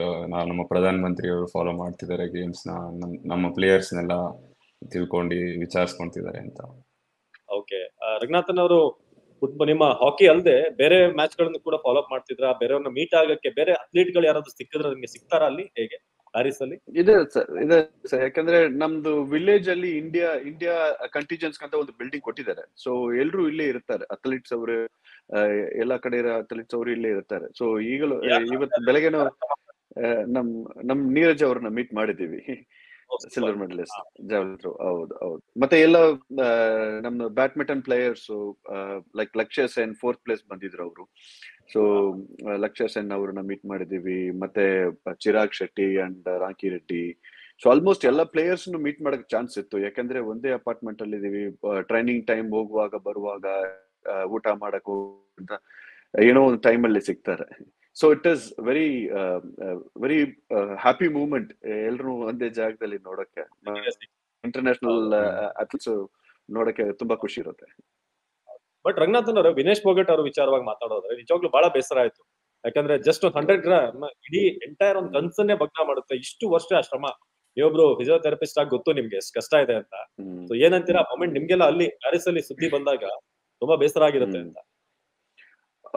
ನಮ್ಮ ಪ್ರಧಾನ ಮಂತ್ರಿ ಅವರು ಫಾಲೋ ಮಾಡ್ತಿದ್ದಾರೆ ಗೇಮ್ಸ್ನ, ನಮ್ಮ ಪ್ಲೇಯರ್ಸ್ನೆಲ್ಲ ತಿಳ್ಕೊಂಡು ವಿಚಾರಿಸ್ಕೊಂತಿದ್ದಾರೆ ಅಂತ. ಓಕೆ, ರಂಗನಾಥನ್ ಅವರು ನಿಮ್ಮ ಹಾಕಿ ಅಲ್ಲದೆ ಬೇರೆ ಮ್ಯಾಚ್ ಗಳನ್ನು ಕೂಡ ಫಾಲೋ ಅಪ್ ಮಾಡ್ತಿದ್ರ? ಬೇರೆಯವ್ರನ್ನ ಮೀಟ್ ಆಗಕ್ಕೆ ಬೇರೆ ಅಥ್ಲೀಟ್ ಗಳು ಯಾರಾದ್ರೂ ಸಿಕ್ಕಿದ್ರೆ ನಿಮ್ಗೆ ಸಿಗ್ತಾರಾ ಅಲ್ಲಿ? ಹೇಗೆ ಪ್ಯಾರಿಸ್ ಅಲ್ಲಿ? ಇದೆ ಸರ್, ಯಾಕಂದ್ರೆ ನಮ್ದು ವಿಲೇಜ್ ಅಲ್ಲಿ ಇಂಡಿಯಾ ಕಂಟಿಜೆನ್ಸ್ ಅಂತ ಒಂದು ಬಿಲ್ಡಿಂಗ್ ಕೊಟ್ಟಿದ್ದಾರೆ. ಸೊ ಎಲ್ರು ಇಲ್ಲೇ ಇರ್ತಾರೆ, ಅಥ್ಲೀಟ್ಸ್ ಅವರು ಎಲ್ಲಾ ಕಡೆ ಇರೋ ಅಥ್ಲೀಟ್ಸ್ ಅವರು ಇಲ್ಲೇ ಇರ್ತಾರೆ. ಸೊ ಈಗಲೂ ಇವತ್ತು ಬೆಳಗ್ಗೆನೂ ನಮ್ ನೀರಜ್ ಅವ್ರನ್ನ ಮೀಟ್ ಮಾಡಿದೀವಿ, ಸಿಲ್ವರ್ ಮೆಡಲಿಸ್ಟ್ ಜಾವೆಲಿನ್ ಥ್ರೋ. ಹೌದು. ಮತ್ತೆ ಎಲ್ಲ ನಮ್ಮ ಬ್ಯಾಡ್ಮಿಂಟನ್ ಪ್ಲೇಯರ್ಸ್ ಲೈಕ್ ಲಕ್ಷ್ಯ ಸೇನ್ 4th ಪ್ಲೇಸ್ ಬಂದಿದ್ರು ಅವರು. ಸೊ ಲಕ್ಷ್ಯ ಸೇನ್ ಅವ್ರನ್ನ ಮೀಟ್ ಮಾಡಿದೀವಿ, ಮತ್ತೆ Chirag Shetty and Rankireddy. So almost ಎಲ್ಲ ಪ್ಲೇಯರ್ಸ್ ಮೀಟ್ ಮಾಡಕ್ ಚಾನ್ಸ್ ಇತ್ತು, ಯಾಕಂದ್ರೆ ಒಂದೇ ಅಪಾರ್ಟ್ಮೆಂಟ್ ಅಲ್ಲಿ ಇದೀವಿ. ಟ್ರೈನಿಂಗ್ ಟೈಮ್ ಹೋಗುವಾಗ ಬರುವಾಗ ಊಟ ಮಾಡಕ್ ಅಂತ ಏನೋ ಒಂದು ಟೈಮ್ ಅಲ್ಲಿ ಸಿಗ್ತಾರೆ. So it is very happy moment ಎಲ್ರು ಒಂದೇ ಜಾಗದಲ್ಲಿ ನೋಡಕ್ಕೆ. ಇಂಟರ್ನ್ಯಾಷನಲ್ ಅಥ್ಲೀಟ್ಸ್ ನೋಡಕ್ಕೆ ತುಂಬಾ ಖುಷಿ ಇರುತ್ತೆ. ಬಟ್ ರಂಗನಾಥನ್ ಅವರು ವಿನೇಶ್ ಫೋಗಟ್ ಅವ್ರ ವಿಚಾರವಾಗಿ ಮಾತಾಡೋದ್ರೆ ನಿಜವಾಗ್ಲೂ ಬಹಳ ಬೇಸರ ಆಯ್ತು. ಯಾಕಂದ್ರೆ ಜಸ್ಟ್ 100 ಗ್ರಾಮ್ ಇಡೀ ಎಂಟೈರ್ ಒಂದು ಕನ್ಸನ್ನೇ ಭಗ್ನ ಮಾಡುತ್ತೆ. ಇಷ್ಟು ವರ್ಷ ಶ್ರಮ, ನೀವೊಬ್ರು ಫಿಸಿಯೋಥೆರಪಿಸ್ಟ್ ಆಗಿ ಗೊತ್ತು ನಿಮ್ಗೆ ಎಷ್ಟು ಕಷ್ಟ ಇದೆ ಅಂತ. ಸೊ ಏನಂತೀರಾ ಮೊಮೆಂಟ್ ನಿಮ್ಗೆಲ್ಲ ಅಲ್ಲಿ ಪ್ಯಾರಿಸ್ ಅಲ್ಲಿ ಸುದ್ದಿ ಬಂದಾಗ ತುಂಬಾ ಬೇಸರ ಆಗಿರುತ್ತೆ ಅಂತ?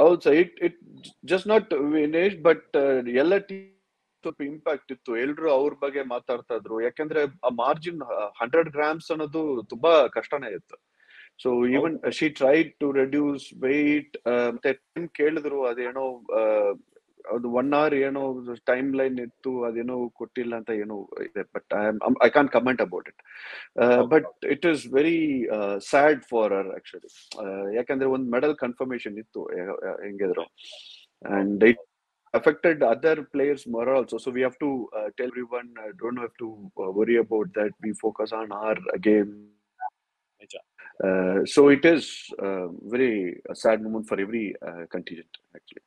ಹೌದು sir, it just not Vinesh but ಎಲ್ಲ ಟೀಮ್ ಸ್ವಲ್ಪ ಇಂಪ್ಯಾಕ್ಟ್ ಇತ್ತು. ಎಲ್ರು ಅವ್ರ ಬಗ್ಗೆ ಮಾತಾಡ್ತಾ ಇದ್ರು, ಯಾಕಂದ್ರೆ ಆ ಮಾರ್ಜಿನ್ 100 ಗ್ರಾಮ್ಸ್ ಅನ್ನೋದು ತುಂಬಾ ಕಷ್ಟನೇ ಇತ್ತು. So even she tried to reduce weight. ಮತ್ತೆ ಟೈಮ್ ಕೇಳಿದ್ರು, ಅದೇನೋ ಅದು 1 hour ಏನೋ ಟೈಮ್ ಲೈನ್ ಇತ್ತು, ಅದೇನೋ ಕೊಟ್ಟಿಲ್ಲ ಅಂತ ಏನೋ ಇದೆ. But I can't comment about it. But it is very sad for her actually, ಯಾಕಂದ್ರೆ ಒಂದು ಮೆಡಲ್ ಕನ್ಫರ್ಮೇಶನ್ ಇತ್ತು ಹೆಂಗಿದ್ರು. And it affected other players morale also. So we have to tell everyone, don't have to worry about that, we focus on our game. So it is very sad moment for every contingent actually.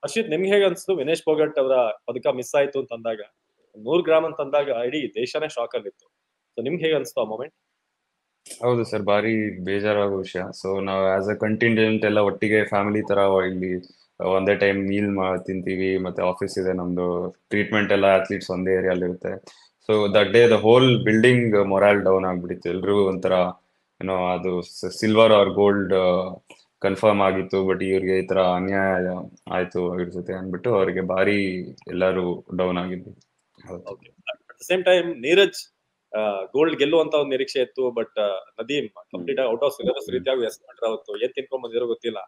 Harshit, ನಿಮ್ಗೆ ಹೇಗೆ ಅನ್ಸ್ತು ವಿನೇಶ್ ಫೋಗಟ್ ಅವರ ಪದಕ miss ಆಯ್ತು ಅಂತ ಅಂದಾಗ? 100 gram ಅಂತ ಅಂದಾಗ ಇಡೀ ದೇಶನೇ ಶಾಕ್ ಆಗಿತ್ತು. ಸೊ ನಿಮ್ಗೆ ಹೇಗೆ ಅನ್ಸ್ತು ಆ ಮೊಮೆಂಟ್? ಹೌದು ಸರ್, ಭಾರಿ ಬೇಜಾರಾಗೋ ವಿಷಯ. ಸೊ ನಾವು ಆಸ್ ಅ ಕಂಟಿಂಜೆಂಟ್ ಎಲ್ಲ ಒಟ್ಟಿಗೆ ಫ್ಯಾಮಿಲಿ ತರ ಇಲ್ಲಿ ಒಂದೇ ಟೈಮ್ ಮೀಲ್ ತಿಂತೀವಿ, ಮತ್ತೆ ಆಫೀಸ್ ಇದೆ ನಮ್ದು, ಟ್ರೀಟ್ಮೆಂಟ್ ಎಲ್ಲ ಅಥ್ಲೀಟ್ಸ್ ಒಂದೇ ಏರಿಯಲ್ಲಿ ಇರುತ್ತೆ. So that day the whole building morale down ಆಗ್ಬಿಟ್ಟಿತ್ತು. ಎಲ್ರು ಒಂಥರ ಏನೋ ಅದು ಸಿಲ್ವರ್ ಆರ್ ಗೋಲ್ಡ್ ಕನ್ಫರ್ಮ್ ಆಗಿತ್ತು, ಬಟ್ ಇವ್ರಿಗೆ ಈ ತರ ಅನ್ಯಾಯ ಆಯ್ತು ಇವ್ರ ಜೊತೆ ಅಂದ್ಬಿಟ್ಟು ಅವರಿಗೆ ಭಾರಿ ಎಲ್ಲರೂ ಡೌನ್ ಆಗಿದ್ವಿ. At same time Neeraj gold ಗೆಲ್ಲುವಂತ ಒಂದು ನಿರೀಕ್ಷೆ ಇತ್ತು, but Nadeem complete out of syllabus ರೀತಿಯಾಗಿ ಎಸ್ಕೊಂಡ್ರೆ ಅವತ್ತು ಏನ್ ತಿನ್ಕೊಂಡ್ ಬಂದಿರೋ ಗೊತ್ತಿಲ್ಲ.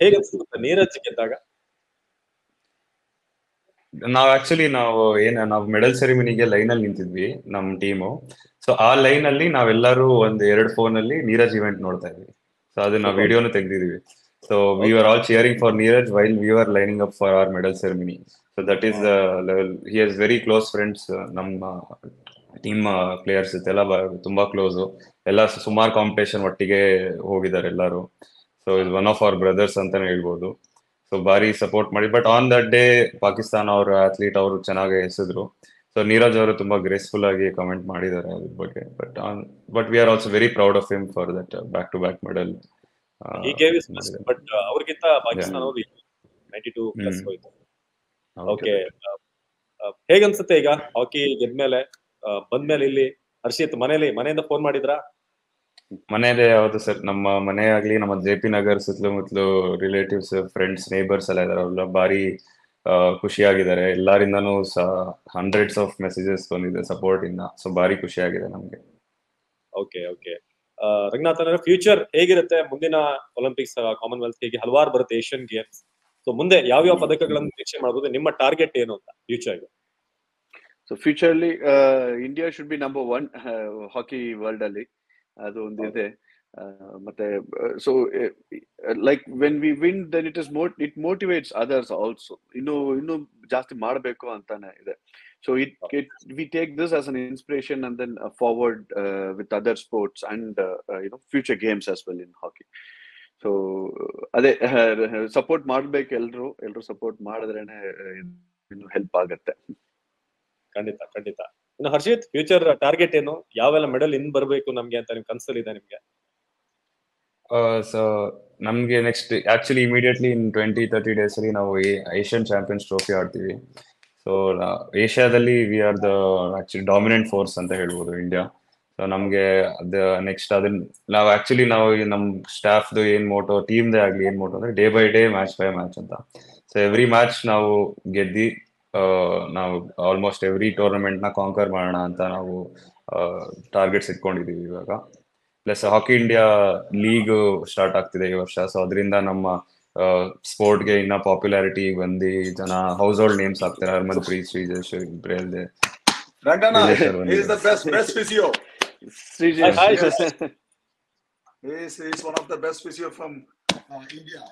ಹೇಗೆ ಅನ್ಸುತ್ತೆ ನೀರಜ್ ಗೆದ್ದಾಗ? ನಾವು ಮೆಡಲ್ ಸೆರೆಮನಿಗೆ ಲೈನ್ ಅಲ್ಲಿ ನಿಂತಿದ್ವಿ ನಮ್ ಟೀಮು. ಸೊ ಆ ಲೈನ್ ಅಲ್ಲಿ ನಾವೆಲ್ಲರೂ ಒಂದ್ 2 ಫೋನ್ ಅಲ್ಲಿ ನೀರಜ್ ಇವೆಂಟ್ ನೋಡ್ತಾ ಇದ್ವಿ. ಸೊ ಅದನ್ನ ವಿಡಿಯೋನು ತೆಗ್ದಿದೀವಿ. So we are all cheering for Neeraj while we are lining up for our medal ceremony. So that is the level. He has very close friends. ನಮ್ಮ ಟೀಮ್ ಪ್ಲೇಯರ್ಸ್ ಎಲ್ಲ ತುಂಬಾ ಕ್ಲೋಸು. ಎಲ್ಲ ಸುಮಾರು ಕಾಂಪಿಟೇಷನ್ ಒಟ್ಟಿಗೆ ಹೋಗಿದ್ದಾರೆ ಎಲ್ಲರೂ. So is one of our brothers ಅಂತಾನೆ ಹೇಳ್ಬೋದು. ಸೊ ಭಾರಿ ಸಪೋರ್ಟ್ ಮಾಡಿ. ಬಟ್ ಆನ್ ದಟ್ ಡೇ ಪಾಕಿಸ್ತಾನ ಅವ್ರ ಅಥ್ಲೀಟ್ ಅವರು ಚೆನ್ನಾಗಿ ಎಸೆದ್ರು. ಸೊ ನೀರಜ್ ಅವರು ತುಂಬಾ ಗ್ರೇಸ್ಫುಲ್ ಆಗಿ ಕಮೆಂಟ್ ಮಾಡಿದ್ದಾರೆ ಅದ್ರ ಬಗ್ಗೆ. But we are also very proud of him for that back to back medal. But ಅವ್ರಿಗಿಂತ ಪಾಕಿಸ್ತಾನ ಅವರು 92 ಪ್ಲಸ್ ಹೋಯ್ತು. ಹೌದು. ಓಕೆ, ಹೇಗನ್ಸುತ್ತೆ ಈಗ ಹಾಕಿ ಗೆದ್ಮೇಲೆ ಬಂದ್ಮೇಲೆ ಇಲ್ಲಿ ಹರ್ಷಿತ್ ಮನೆಯಿಂದ ಫೋನ್ ಮಾಡಿದ್ರಾ? ಮನೇಲಿ ಯಾವ್ದು ಸರ್, ನಮ್ಮ ಮನೆ ಆಗ್ಲಿ, ನಮ್ಮ JP ನಗರ್ ಸುತ್ತಮುತ್ತಲು ರಿಲೇಟಿವ್ಸ್, ಫ್ರೆಂಡ್ಸ್, ನೇಬರ್ಸ್ ಎಲ್ಲ ಇದಾರೆ, ಅವ್ರೆಲ್ಲ ಭಾರಿ ಖುಷಿಯಾಗಿದ್ದಾರೆ. ಎಲ್ಲರಿಂದನೂ ಹಂಡ್ರೆಡ್ಸ್ ಆಫ್ ಮೆಸೇಜಸ್ ಬಂದಿದೆ ಸಪೋರ್ಟ್ ಇಂದ. ಸೊ ಭಾರಿ ಖುಷಿಯಾಗಿದೆ ನಮ್ಗೆ. ಓಕೆ ಓಕೆ, ರಂಗನಾಥ್ ಅಂದ್ರೆ ಫ್ಯೂಚರ್ ಹೇಗಿರುತ್ತೆ? ಮುಂದಿನ ಒಲಿಂಪಿಕ್ಸ್, ಕಾಮನ್ವೆಲ್ತ್, ಹೀಗೆ ಹಲವಾರು ಬರುತ್ತೆ, ಏಷ್ಯನ್ ಗೇಮ್ಸ್. ಸೊ ಮುಂದೆ ಯಾವ್ಯಾವ ಪದಕಗಳನ್ನು ನಿರೀಕ್ಷೆ ಮಾಡಬಹುದು? ನಿಮ್ಮ ಟಾರ್ಗೆಟ್ ಏನು ಅಂತ future? So futurely India should be number 1 hockey world ಅಲ್ಲಿ, ಅದು ಒಂದು ಇದೆ. ಮತ್ತೆ so like when we win then it motivates others also, ಇನ್ನು ಜಾಸ್ತಿ ಮಾಡಬೇಕು ಅಂತಾನೆ ಇದೆ. So we take this as an inspiration and then forward with other sports and future games as well in hockey. So ಅದೇ support ಮಾಡ್ಬೇಕು, ಎಲ್ರು support ಮಾಡಿದ್ರೇನೆ ಇನ್ನು help ಆಗತ್ತೆ. ಖಂಡಿತ ಖಂಡಿತ. ಇನ್ನು ಹರ್ಷಿತ್, ಫ್ಯೂಚರ್ ಟಾರ್ಗೆಟ್ ಏನು? ಯಾವೆಲ್ಲ ಮೆಡಲ್ ಇನ್ ಬರ್ಬೇಕು ನಮ್ಗೆ ಅಂತ ನಿಮ್ ಕನ್ಸಲ್ಲಿದೆ ನಿಮ್ಗೆ? ಸೊ ನಮ್ಗೆ ನೆಕ್ಸ್ಟ್ ಆಕ್ಚುಲಿ ಇಮಿಡಿಯೇಟ್ಲಿ ಇನ್ 20-30 days ಅಲ್ಲಿ ನಾವು ಏಷ್ಯನ್ ಚಾಂಪಿಯನ್ಸ್ ಟ್ರೋಫಿ ಆಡ್ತೀವಿ. ಸೊ ಏಷ್ಯಾದಲ್ಲಿ we are the actually dominant force ಅಂತ ಹೇಳ್ಬೋದು ಇಂಡಿಯಾ. ಸೊ ನಮ್ಗೆ ನೆಕ್ಸ್ಟ್ ಅದನ್ನ ನಾವು ನಮ್ ಸ್ಟಾಫ್ದು ಏನ್ ಮೋಟೋ, ಟೀಮ್ದೇ ಆಗ್ಲಿ ಏನ್ ಮೋಟೋ ಅಂದ್ರೆ day by day, match by match ಅಂತ. ಸೊ ಎವ್ರಿ ಮ್ಯಾಚ್ ನಾವು ಗೆದ್ದಿ ನಾವು ಆಲ್ಮೋಸ್ಟ್ ಎವ್ರಿ ಟೂರ್ನಮೆಂಟ್ ನ ಕಾಂಕರ್ ಮಾಡೋಣ ಅಂತ ನಾವು ಟಾರ್ಗೆಟ್ಸ್ ಇಟ್ಕೊಂಡಿದೀವಿ ಇವಾಗ. Plus hockey India league start ಆಗ್ತಿದೆ ಈ ವರ್ಷ. ಸೊ ಅದರಿಂದ ನಮ್ಮ ಸ್ಪೋರ್ಟ್ಗೆ ಇನ್ನ ಪಾಪ್ಯುಲಾರಿಟಿ ಬಂದು ಜನ ಹೌಸ್ ಹೋಲ್ಡ್ ನೇಮ್ಸ್ ಆಗ್ತಾರೆ. Harmanpreet, Sreejesh, ಬ್ರೇಲ್ದೆ, Rangana is the best physio. Hi. He is one of the best physio from India.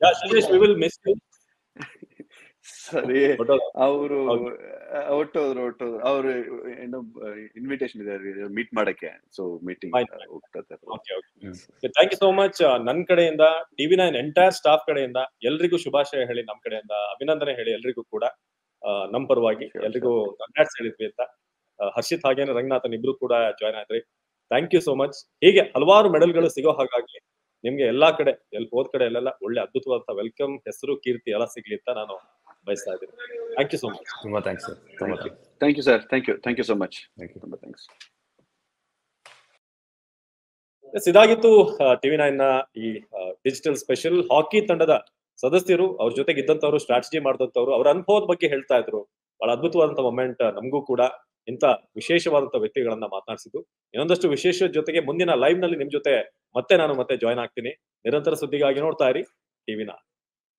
Yeah, Shiresh, we will miss you. ಸರಿ, But, ಅವರು ಹೊಟ್ಟೋದ್ರು ಅವ್ರು ಏನೋ ಇನ್ವಿಟೇಷನ್ ಇದೆ ಮೀಟ್ ಮಾಡಕ್ಕೆ. ಸೊ ಮೀಟಿಂಗ್ ಹೋಗ್ತಾರೆ. Thank you so much. ನನ್ ಕಡೆಯಿಂದ, TV9 ಎಂಟೈರ್ ಸ್ಟಾಫ್ ಕಡೆಯಿಂದ ಎಲ್ರಿಗೂ ಶುಭಾಶಯ ಹೇಳಿ, ನಮ್ ಕಡೆಯಿಂದ ಅಭಿನಂದನೆ ಹೇಳಿ ಎಲ್ರಿಗೂ ಕೂಡ. ನಮ್ ಪರವಾಗಿ ಎಲ್ರಿಗೂ ಕಂಗ್ರಾಟ್ಸ್ ಹೇಳಿದ್ವಿ ಅಂತ. ಹರ್ಷಿತ್ ಹಾಗೇನೆ ರಂಗನಾಥನ್ ಇಬ್ರು ಕೂಡ ಜಾಯ್ನ್ ಆದ್ರಿ. Thank you so much. ಹೀಗೆ ಹಲವಾರು ಮೆಡಲ್ಗಳು ಸಿಗೋ ಹಾಗಾಗಿ ನಿಮ್ಗೆ ಎಲ್ಲಾ ಕಡೆ ಹೋದ್ ಕಡೆ ಎಲ್ಲೆಲ್ಲ ಒಳ್ಳೆ ಅದ್ಭುತವಾದ ವೆಲ್ಕಮ್, ಹೆಸರು, ಕೀರ್ತಿ ಎಲ್ಲ ಸಿಗ್ಲಿ ಅಂತ ನಾನು ಬಯಸ್ತಾ ಇದ್ದೀನಿ. Thank you so much. ತುಂಬಾ thanks sir. Thank you sir. Thank you so much. ತುಂಬಾ ಥ್ಯಾಂಕ್ಸ್. ಇದಾಗಿತ್ತು TV9 ನ ಈ ಡಿಜಿಟಲ್ ಸ್ಪೆಷಲ್. ಹಾಕಿ ತಂಡದ ಸದಸ್ಯರು, ಅವ್ರ ಜೊತೆಗೆ ಇದ್ದಂತವ್ರು, ಸ್ಟ್ರಾಟಜಿ ಮಾಡಿದಂತವ್ರು, ಅವ್ರ ಅನುಭವದ ಬಗ್ಗೆ ಹೇಳ್ತಾ ಇದ್ರು. ಬಹಳ ಅದ್ಭುತವಾದಂತ ಮೊಮೆಂಟ್. ನಮಗೂ ಕೂಡ ಇಂತ ವಿಶೇಷವಾದಂತ ವ್ಯಕ್ತಿಗಳನ್ನ ಮಾತನಾಡಿಸಿದ್ದು. ಇನ್ನೊಂದಷ್ಟು ವಿಶೇಷ ಜೊತೆಗೆ ಮುಂದಿನ ಲೈವ್ ನಲ್ಲಿ ನಿಮ್ ಜೊತೆ ಮತ್ತೆ ಜಾಯ್ನ್ ಆಗ್ತೀನಿ. ನಿರಂತರ ಸುದ್ದಿಗಾಗಿ ನೋಡ್ತಾ ಇರಿ TV9.